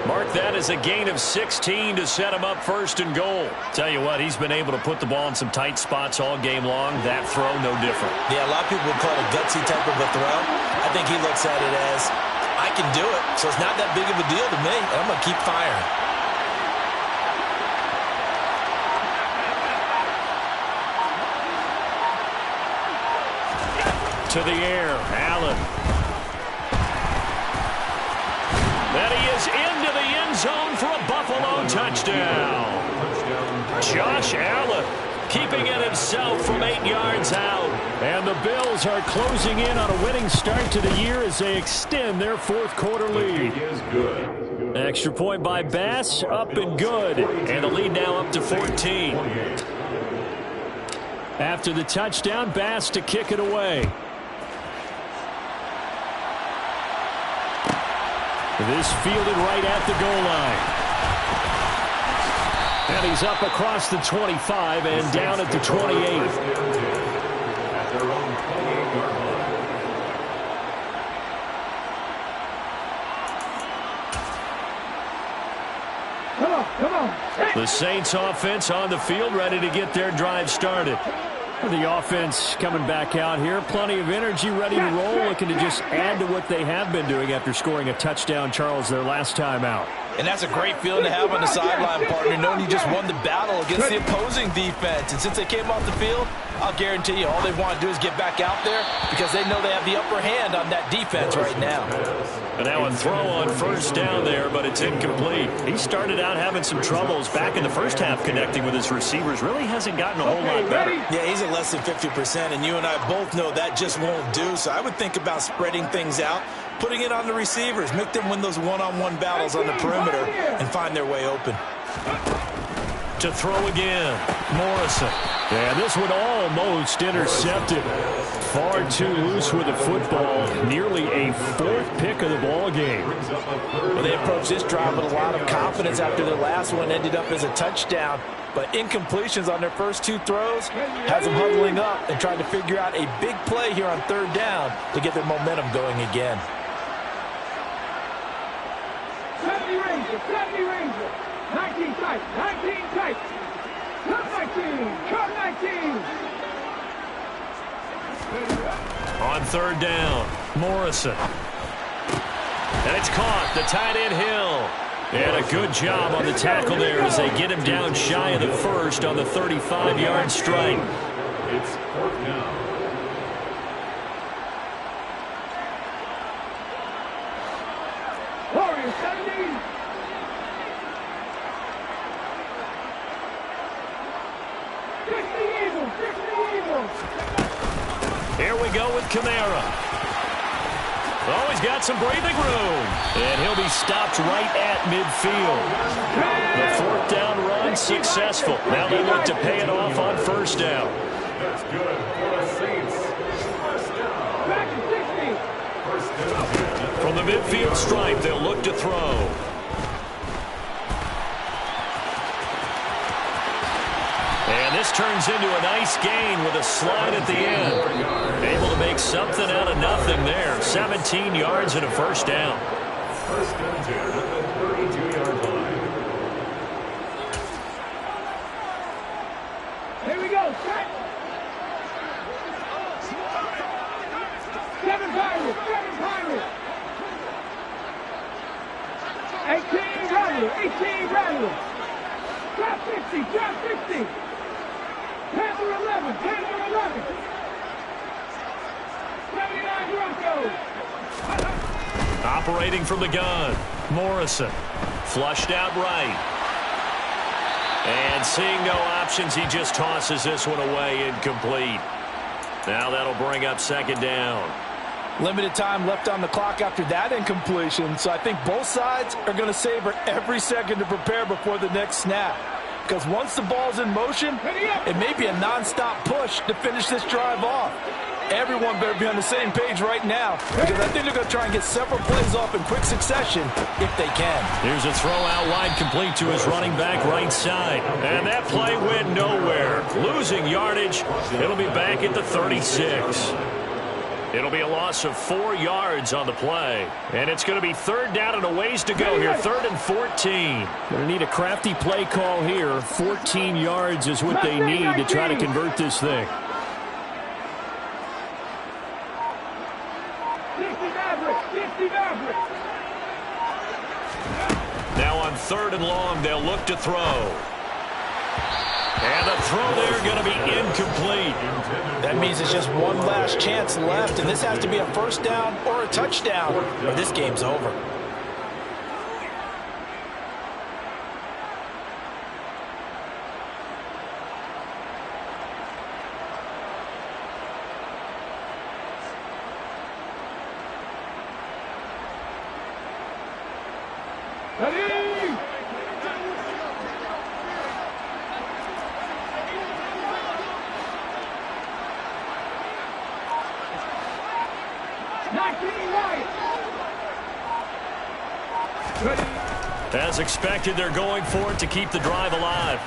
Mark that as a gain of 16 to set him up 1st and goal. Tell you what, he's been able to put the ball in some tight spots all game long. That throw, no different. Yeah, a lot of people would call it a gutsy type of a throw. I think he looks at it as, I can do it, so it's not that big of a deal to me. I'm going to keep firing. To the air, Allen. And he is into the end zone for a Buffalo touchdown. Josh Allen keeping it himself from 8 yards out. And the Bills are closing in on a winning start to the year as they extend their 4th quarter lead. Extra point by Bass, up and good. And the lead now up to 14. After the touchdown, Bass to kick it away. This fielded right at the goal line. And he's up across the 25 and down at the 28. At their own 28-yard line. Come on. The Saints offense on the field, ready to get their drive started. The offense coming back out here. Plenty of energy, ready to roll, looking to just add to what they have been doing after scoring a touchdown, Charles, their last time out. And that's a great feeling to have on the sideline, partner, knowing you just won the battle against the opposing defense. And since they came off the field, I'll guarantee you all they want to do is get back out there because they know they have the upper hand on that defense right now. And now a throw on first down there, but it's incomplete. He started out having some troubles back in the first half connecting with his receivers. Really hasn't gotten a whole lot better. Yeah, he's at less than 50%, and you and I both know that just won't do. So I would think about spreading things out, putting it on the receivers, make them win those one-on-one battles on the perimeter and find their way open. To throw again, Morrison. And this one almost intercepted. Far too loose with the football. Nearly a fourth pick of the ball game. Well, they approached this drive with a lot of confidence after their last one ended up as a touchdown. But incompletions on their first two throws has them huddling up and trying to figure out a big play here on third down to get their momentum going again. 70 Ranger, 19 tight, 19 tight. Cut 19. On third down, Morrison. And it's caught, the tight end Hill. And a good job on the tackle there as they get him down shy of the first on the 35-yard strike. It's fourth down. Warriors 70. Here we go with Kamara. Oh, he's got some breathing room. And he'll be stopped right at midfield. The fourth down run successful. Now they look to pay it off on first down. That's good for the Saints. First down. Back to 60. First down. From the midfield stripe, they'll look to throw. And this turns into a nice gain with a slide at the end. Able to make something out of nothing there. 17 yards and a first down. First and 10 at the 32-yard line. Here we go. Set. 7 Pirates. 18 Rattler. Drop 60. Panther 11. 79 Broncos. Operating from the gun, Morrison. Flushed out right. And seeing no options, he just tosses this one away incomplete. Now that'll bring up second down. Limited time left on the clock after that incompletion, so I think both sides are going to savor every second to prepare before the next snap. Because once the ball's in motion, it may be a non-stop push to finish this drive off. Everyone better be on the same page right now, because I think they're going to try and get several plays off in quick succession if they can. Here's a throw out wide complete to his running back right side. And that play went nowhere. Losing yardage. It'll be back at the 36. It'll be a loss of 4 yards on the play. And it's going to be third down and a ways to go here. 3rd and 14. Going to need a crafty play call here. 14 yards is what they need to try to convert this thing. Now on 3rd and long, they'll look to throw. And the throw there going to be incomplete. That means it's just one last chance left, and this has to be a first down or a touchdown, or this game's over. Ready? As expected, they're going for it to keep the drive alive.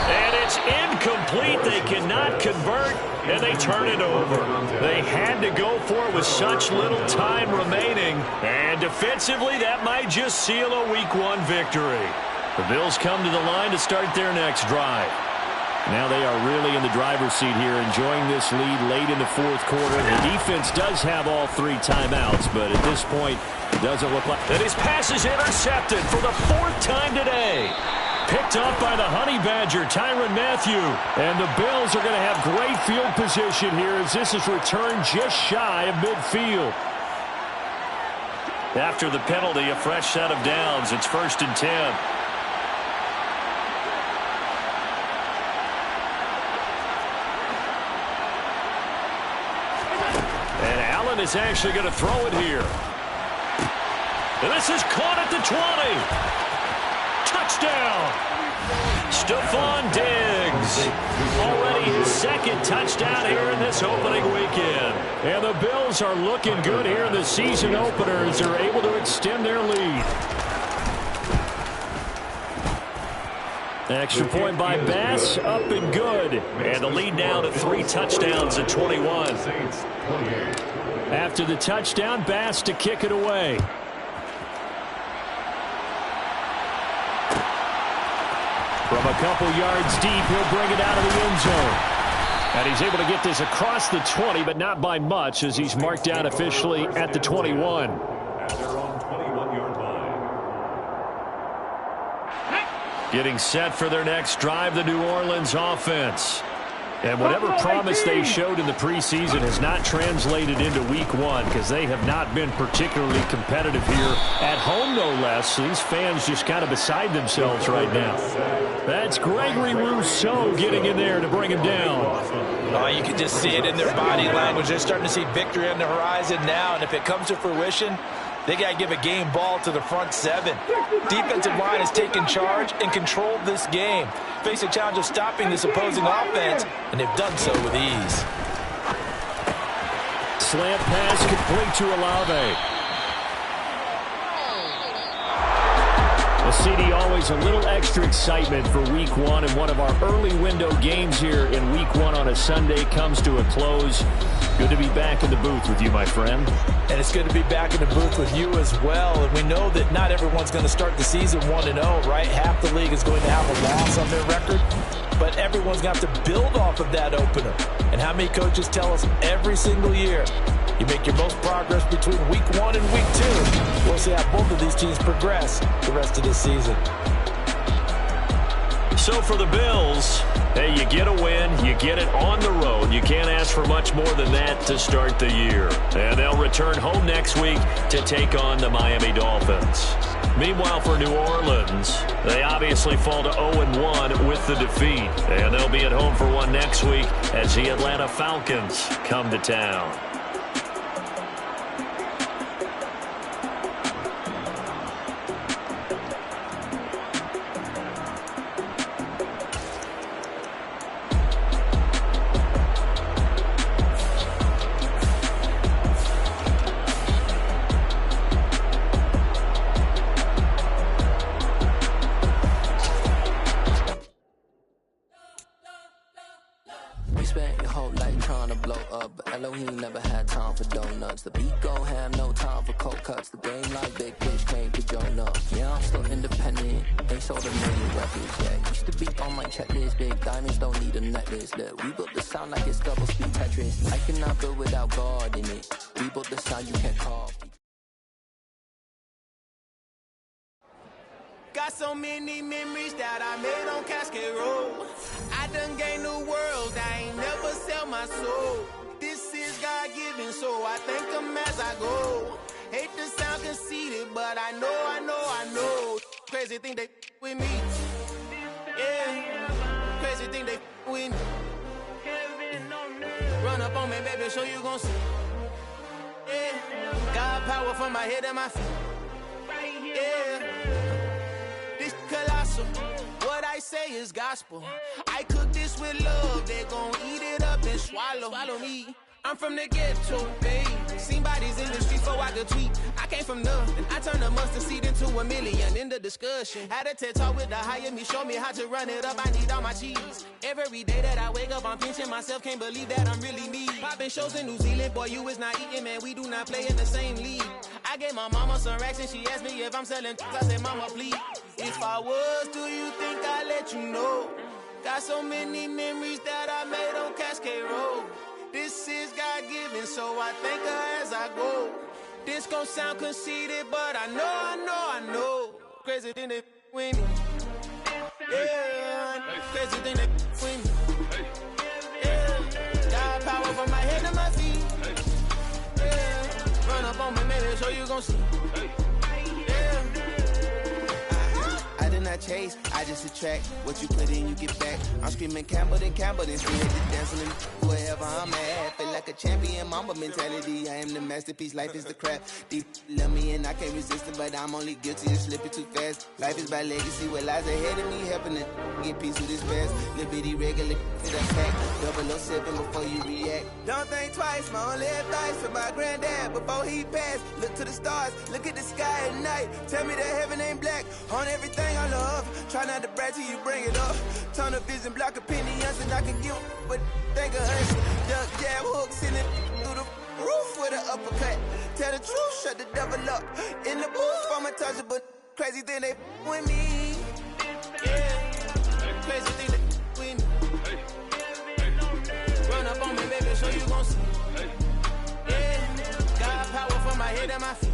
And it's incomplete. They cannot convert, and they turn it over. They had to go for it with such little time remaining. And defensively, that might just seal a Week 1 victory. The Bills come to the line to start their next drive. Now they are really in the driver's seat here, enjoying this lead late in the fourth quarter. The defense does have all 3 timeouts, but at this point, it doesn't look like... And his pass is intercepted for the 4th time today. Picked up by the Honey Badger, Tyrann Mathieu. And the Bills are going to have great field position here as this is returned just shy of midfield. After the penalty, a fresh set of downs. It's 1st and 10. Is actually going to throw it here. And this is caught at the 20. Touchdown. Stephon Diggs. Already his 2nd touchdown here in this opening weekend. And the Bills are looking good here in the season opener as they're able to extend their lead. Extra point by Bass, up and good. And the lead now to 3 touchdowns at 21. After the touchdown, Bass to kick it away. From a couple yards deep, he'll bring it out of the end zone. And he's able to get this across the 20, but not by much as he's marked down officially at the 21. At their own 21-yard line. Getting set for their next drive, the New Orleans offense. And whatever promise they showed in the preseason has not translated into Week 1 because they have not been particularly competitive here at home, no less. So these fans just kind of beside themselves right now. That's Gregory Rousseau getting in there to bring him down. Oh, you can just see it in their body language. They're starting to see victory on the horizon now, and if it comes to fruition, they got to give a game ball to the front 7. Defensive line has taken charge and controlled this game. Face a challenge of stopping this opposing offense, and they've done so with ease. Slant pass complete to Olave. Well, CD, always a little extra excitement for Week 1, and one of our early window games here in Week 1 on a Sunday comes to a close. Good to be back in the booth with you, my friend. And it's good to be back in the booth with you as well. And we know that not everyone's going to start the season 1-0, right? Half the league is going to have a loss on their record. But everyone's going to have to build off of that opener. And how many coaches tell us every single year, you make your most progress between Week 1 and Week 2. We'll see how both of these teams progress the rest of this season. So for the Bills, hey, you get a win, you get it on the road. You can't ask for much more than that to start the year. And they'll return home next week to take on the Miami Dolphins. Meanwhile, for New Orleans, they obviously fall to 0-1 with the defeat. And they'll be at home for one next week as the Atlanta Falcons come to town. The beat gon' have no time for cold cuts. The game like big fish came to join up. Yeah, I'm still independent. They sold a million records, yeah. Used to be on my checklist. Big diamonds don't need a necklace. Look, we built the sound like it's double speed Tetris. I cannot build without God in it. We built the sound you can't call. Got so many memories that I made on Cascade Road. I done gained the world. I ain't never sell my soul. This is God-given, so I thank him as I go. Hate to sound conceited, but I know. Crazy thing they with me. Yeah. Crazy thing they with me. Run up on me, baby, show you gon' see. Yeah. God power from my head and my feet. Yeah. This colossal. What I say is gospel. I cook this with love. They gon' eat it up and swallow me. I'm from the ghetto, babe. Seen bodies in the streets before I could tweet. I I came from nothing. I turned a mustard seed into $1 million in the discussion. Had a TED talk with the hire me, show me how to run it up. I need all my cheese. Every day that I wake up, I'm pinching myself. Can't believe that I'm really me. Popping shows in New Zealand, boy, you is not eating, man. We do not play in the same league. I gave my mama some racks and she asked me if I'm selling. I said, mama, please. If I was, do you think I'd let you know? Got so many memories that I made on Cascade Road. This is God-given, so I thank her as I go. This gon' sound conceited, but I know. Crazy thing that with me. Yeah, crazy thing that with me. Yeah, got power from my head to my feet. Yeah, run up on me, maybe, so you gon' see. Yeah. I did not chase, I just attract. What you put in, you get back. I'm screaming Campbell, then still hit the dancing and wherever I'm at. Feel like a champion, mamba mentality. I am the masterpiece, life is the crap. Deep love me and I can't resist it, but I'm only guilty of slipping too fast. Life is by legacy, what lies ahead of me, helping it get peace with this past. Little bitty regular, to that pack. 007 before you react. Don't think twice, my only advice for my granddad before he passed. Look to the stars, look at the sky at night. Tell me that heaven ain't black on everything I love. Try not to brag till you bring it up. Tunnel vision, block opinions, and I can give but think of us. Duck jab hooks in it through the roof with an uppercut. Tell the truth, shut the devil up. In the booth, I'm untouchable. Crazy thing they with me. Yeah, crazy thing they with me. Run up on me, baby, so you gon' see. Yeah, got power from my head and my feet.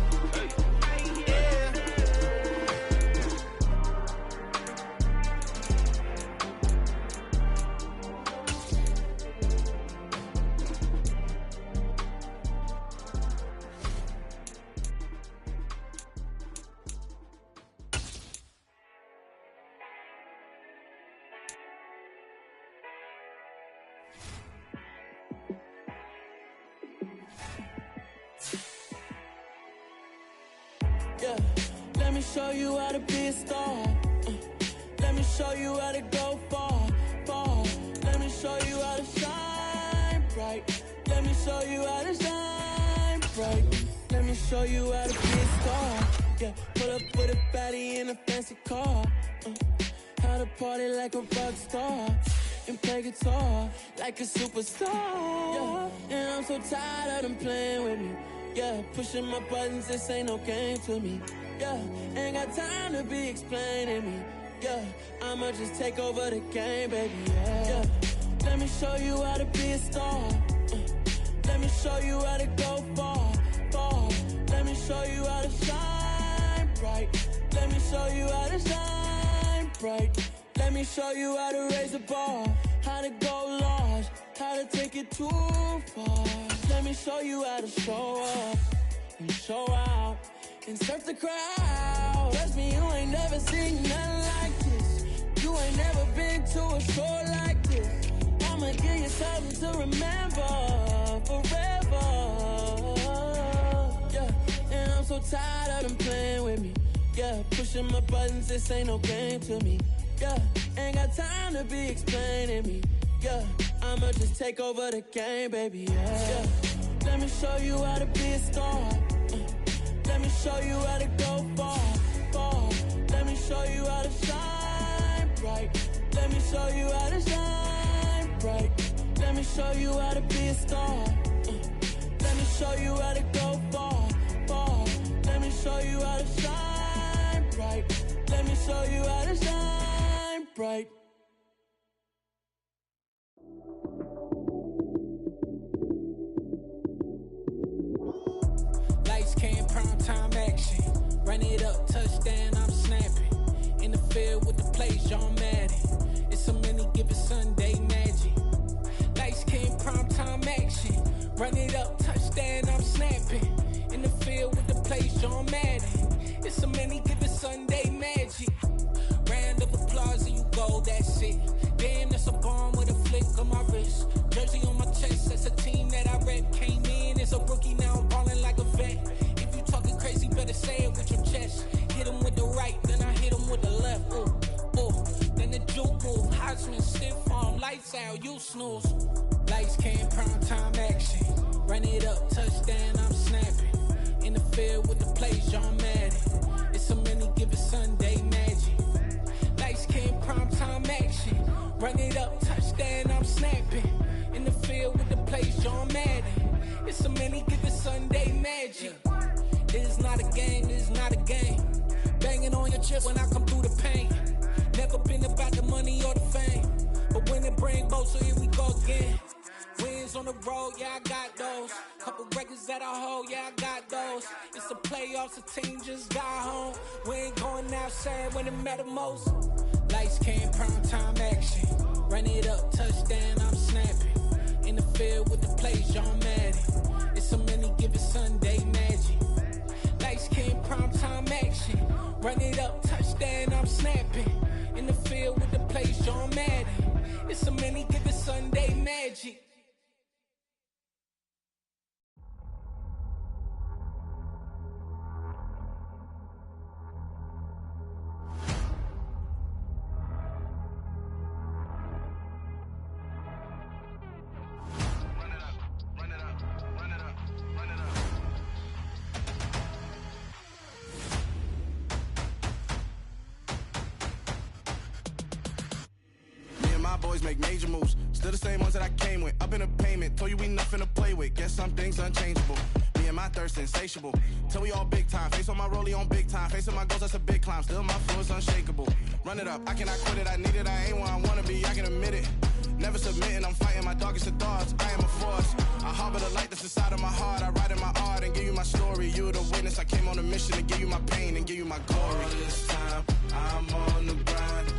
Yeah, let me show you how to be a star. Let me show you how to go far, far. Let me show you how to shine bright. Let me show you how to shine bright. Let me show you how to be a star. Yeah, pull up with a baddie in a fancy car. How to party like a rock star and play guitar like a superstar. Yeah, and I'm so tired of them playing with me. Yeah, pushing my buttons, this ain't no game to me. Yeah, ain't got time to be explaining me. Yeah, I'ma just take over the game, baby. Yeah, let me show you how to be a star. Let me show you how to go far, far. Let me show you how to shine bright. Let me show you how to shine bright. Let me show you how to raise the bar, how to go large, how to take it too far. Let me show you how to show up and show out and surf the crowd. Trust me, you ain't never seen nothing like this. You ain't never been to a show like this. I'ma give you something to remember forever. Yeah, and I'm so tired of them playing with me. Yeah, pushing my buttons, this ain't no game to me. Yeah, ain't got time to be explaining me. Yeah, I'ma just take over the game, baby. Yeah, let me show you how to be a star. Let me show you how to go far, far. Let me show you how to shine bright. Let me show you how to shine bright. Let me show you how to be a star. Let me show you how to go far, far. Let me show you how to shine bright. Let me show you how to shine bright. Lights came, prime time action. Run it up, touchdown, I'm snapping. In the field with the plays, John Madden. It's a many given Sunday magic. Lights came, prime time action. Run it up, touchdown, I'm snapping. In the field with the plays, John Madden. It's a many given Sunday magic. Round of applause and you go, that's it. Damn, that's a bomb with a flick on my wrist. Jersey on my chest, that's a team that I rep. Came in as a rookie, now I'm ballin' like a vet. If you talking crazy, better say it with your chest. Hit him with the right, then I hit him with the left. Ooh, ooh. Then the juke move, Heisman, stiff arm, lights out, you snooze. Lights came, prime time action. Run it up, touchdown, I'm snapping. In In the field with the plays, John Madden. It's so many given Sunday magic. Lights came primetime action. Run it up, touchdown, I'm snapping. In the field with the plays, John Madden. It's so many given Sunday magic. It is not a game, it is not a game. Banging on your chest when I come through the pain. Never been about the money or the fame. But when it bring both, so here we go again. Wins on the road, yeah, I got those. Couple records that I hold, yeah, I got those. It's the playoffs, the team just got home. We ain't going outside when it matter most. Lights came, primetime action. Run it up, touchdown, I'm snapping. In the field with the plays, John Madden. It's so many given Sunday magic. Lights came, primetime action. Run it up, touchdown, I'm snapping. In the field with the plays, John Madden. It's so many given Sunday magic. Boys make major moves, still the same ones that I came with. Up in a payment, told you we nothing to play with. Guess some things unchangeable. Me and my thirst insatiable. Till we all big time. Face on my rollie on big time. Facing my goals, that's a big climb. Still my flow is unshakable. Run it up, I cannot quit it. I need it, I ain't where I wanna be. I can admit it. Never submitting, I'm fighting my darkest of thoughts. I am a force. I harbor the light that's inside of my heart. I write in my art and give you my story. You the witness. I came on a mission to give you my pain and give you my glory. All this time, I'm on the grind.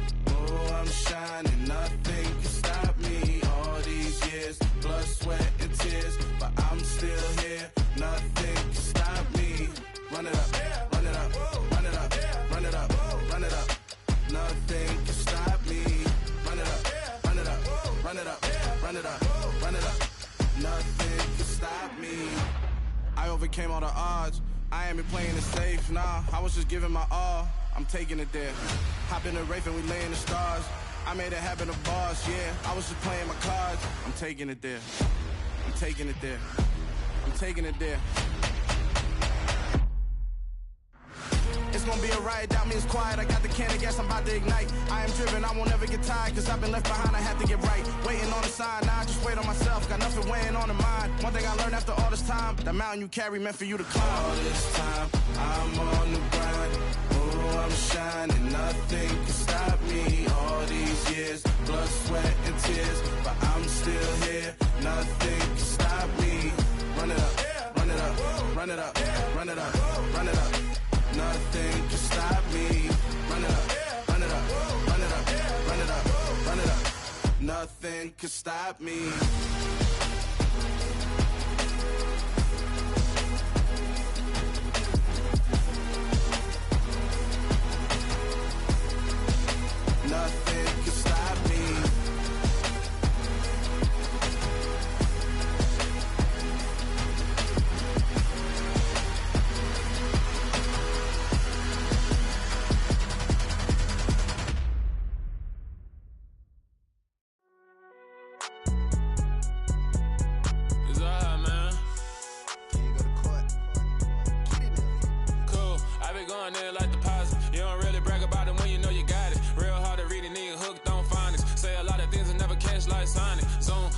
Oh, I'm shining, nothing can stop me. All these years, blood, sweat, and tears, but I'm still here. Nothing can stop me. Run it up, run it up, run it up, run it up, run it up. Nothing can stop me. Run it up, run it up, run it up, run it up, run it up. Nothing can stop me. I overcame all the odds. I ain't been playing it safe, nah. I was just giving my all. I'm taking it there. Hop in the Wraith and we lay in the stars. I made it happen to boss, yeah. I was just playing my cards. I'm taking it there. I'm taking it there. I'm taking it there. It's gonna be a riot, doubt me it's quiet. I got the can of gas, I'm about to ignite. I am driven, I won't ever get tired, cause I've been left behind, I have to get right. Waiting on the sign, now I just wait on myself. Got nothing weighing on the mind. One thing I learned after all this time, that mountain you carry meant for you to climb. All this time, I'm on the grind. Oh, I'm shining, nothing can stop me. All these years, blood, sweat, and tears, but I'm still here. Nothing can stop me. Run it up, run it up, run it up, run it up, run it up. Nothing can stop me. Run it up, run it up, run it up, run it up, run it up. Nothing can stop me. Nothing can stop me.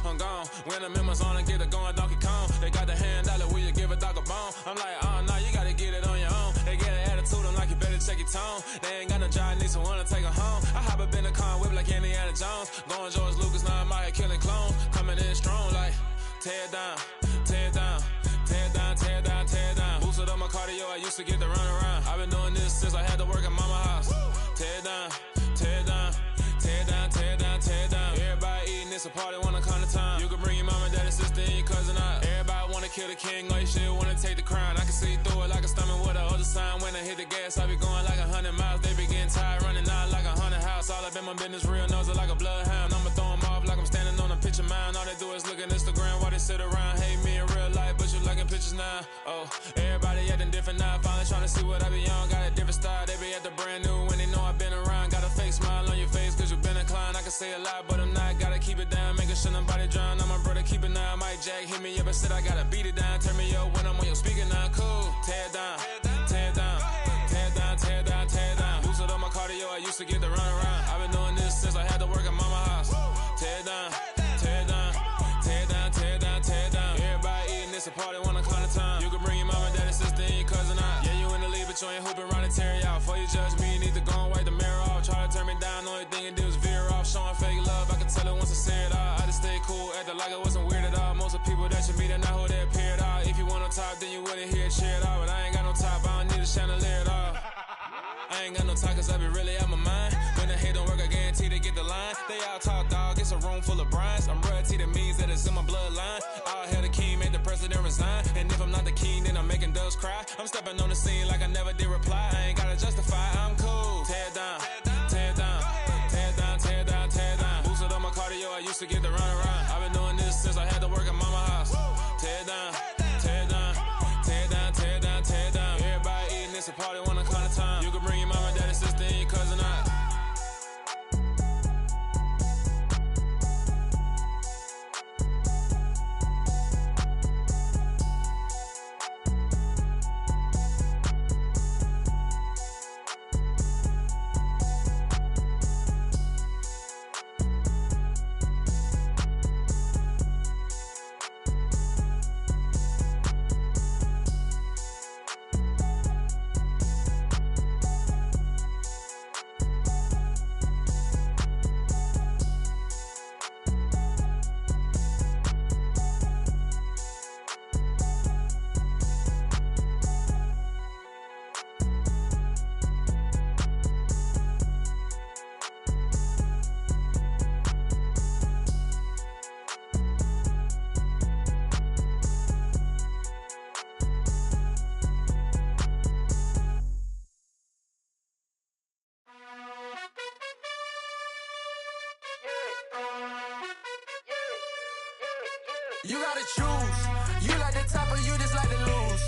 I'm gone. When the members on and get it going Donkey Kong. They got the hand dollar, will you give a dog a bone? I'm like, oh no, you gotta get it on your own. They get an attitude, I'm like, you better check your tone. They ain't got no job, need someone to take her home. I hop up in the car, whip like Indiana Jones. Going George Lucas, now I'm out here killing clones. Coming in strong like, tear down, tear down, tear down, tear down, tear down. Boosted up my cardio, I used to get to run around. I've been doing this since I had to work at mama house. Tear down, tear down, tear down, tear down, tear down. Everybody eating, it's a party, wanna come to time. You can bring your mama, daddy, sister, and your cousin out. Everybody wanna kill the king, or you shit wanna take the crown. I can see through it like a stomach with a other sign. When I hit the gas, I be going like 100 miles. They be getting tired, running out like 100 house. All up in my business, real nose like a bloodhound. I'ma throw them off like I'm standing on a picture mound. All they do is look at Instagram while they sit around. Hate me in real life, but you liking pictures now. Oh, everybody acting different now. Finally trying to see what I be on. Got a different style, they be at the brand new when they know I've been around. Got a fake smile on your face, cause you been inclined. I can say a lot, but I'm not. Gotta keep it it down, making sure nobody drown. I'm my brother, keep it down. Mike Jack hit me up and said I gotta beat it down. Turn me up when I'm on your speaker now. Cool, tear it down, tear it down, tear it down, tear it down, tear it down. Lose it on my cardio, I used to get the run around. I've been doing this since I had to work at mama house. Tear it down, tear it down, tear it down, tear it down, tear it down. Everybody eating this a party, one o'clock of time. You can bring your mama, daddy, sister, and your cousin out. Yeah, you in the lead, but you ain't hooping around and tear it out. Before you judge me, you need to go and wipe the mirror off. Try to turn me down, only thing it do is veer off. Showing fake love, I can tell it once I say it all. I just stay cool, acting like it wasn't weird at all. Most of the people that you meet are not who they appear at all. If you want on top, then you wouldn't hear it cheer it all. But I ain't got no top, I don't need a chandelier at all. I ain't got no talk, cause I be really out my mind. When the hate don't work, I guarantee they get the line. They all talk, dog, it's a room full of brinds. I'm royalty, that means that it's in my bloodline. All hail the king, make the president resign. And if I'm not the king, then I'm making doves cry. I'm stepping on the scene like I never did reply. I ain't gotta justify, I'm cool. Tear it down, tear it down, tear it down, tear it down, tear it down. Boosted on my cardio, I used to get the run around. I've been doing this since I had to work at mama house. Tear it down, tear it down, tear it down, tear it down, tear it down. Everybody eating this a party, one o'clock of time. You can bring your mama, daddy, sister, and your cousin out. You gotta choose. You like the top or you just like to lose.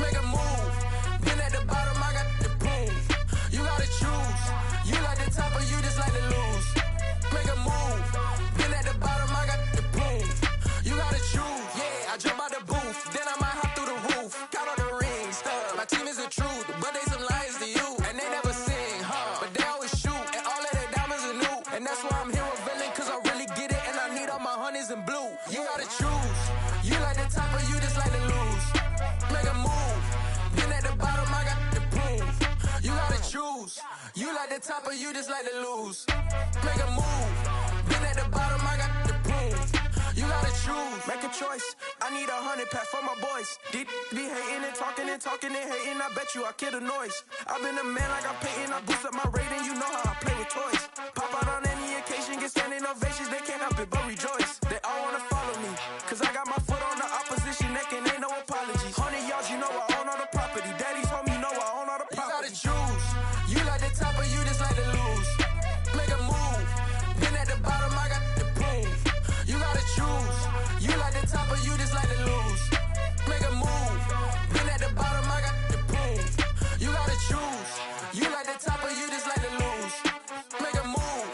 Make a move. Been at the bottom, I got the proof. You gotta choose. You like the top or you just like to lose. Make a move. Been at the bottom, I got the proof. You gotta choose. Yeah, I jump out the booth, then I might hop through the roof. Count on the rings, stuff. My team is the truth, but they some liars to you. And they never sing, but they always shoot. And all of their diamonds are new. And that's why I'm here revealing, cause I really get it. And I need all my honeys in blue. You gotta choose. You like the top or you just like to lose. Make a move. Been at the bottom, I got the proof. You gotta choose. You like the top or you just like to lose. Make a move. Been at the bottom, I got the proof. You gotta choose. Make a choice. I need 100 pack for my boys. Be hating and talking and talking and hating. I bet you I kill the noise. I've been a man like I'm Peyton. I boost up my rating. You know how I play with toys. Pop out on any occasion, get standing ovations. They can't help it but rejoice. They all wanna follow me, cause I got my foot on the opposition neck and ain't no apologies. 100 yards, you know I own all the property. Daddy's home, you know I own all the property. You gotta choose. You like the top or you just like to lose. Make a move. Been at the bottom, I got the proof. You gotta choose. You like the top or you just like to lose. Make a move. Been at the bottom, I got the proof. You gotta choose. You like the top or you just like to lose. Make a move.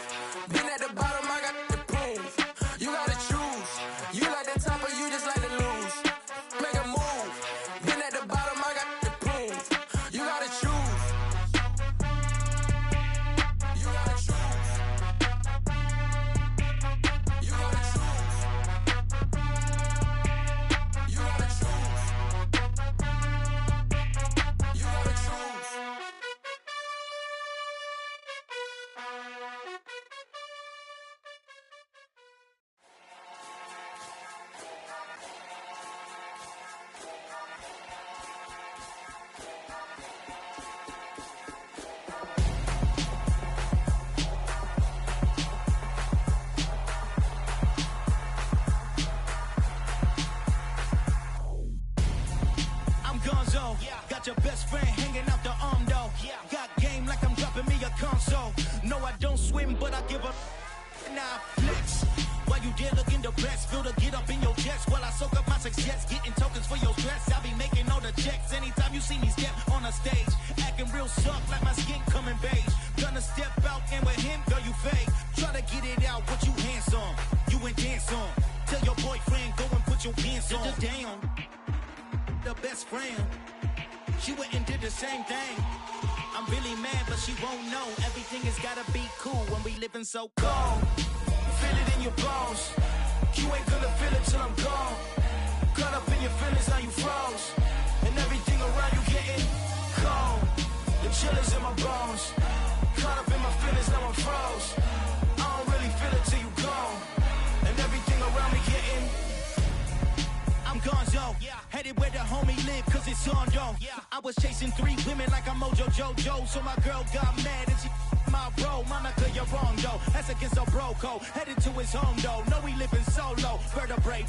Been at the bottom, I got the proof. You gotta choose. You like the top or you just like to lose. Make a move. Been at the bottom, I got the proof. You gotta choose. You gotta choose. You gotta choose. You gotta choose. You gotta choose. I'm Gonzo. Got your best friend hanging out the arm though. Got game like I'm dropping me a console. No, I don't swim, but I give a now flex. While you there looking the best, feel the get up in your chest while I soak up my success, getting tokens for your stress. I'll be making all the checks anytime you see me step on a stage, acting real soft like my skin coming beige. Gonna step out and with him, girl, you fake. Try to get it out, but you handsome. You on. Tell your boyfriend, go and put your pants on. Down, the best friend. She went and did the same thing. I'm really mad, but she won't know. Everything has gotta be cool when we living so cold. Feel it in your bones. You ain't gonna feel it till I'm gone. Caught up in your feelings, now you froze. And everything around you getting cold. The chill is in my bones. Caught up in my feelings, now I'm froze. I don't really feel it till you gone. And everything around me getting I'm gonzo, headed where the homie live, cause it's on, yo. I was chasing 3 women like I'm Mojo Jojo, so my girl got mad and she my bro. Monica, you're wrong, though. That's against a bro code. Headed to his home, though. No, we living solo. Vertebrae.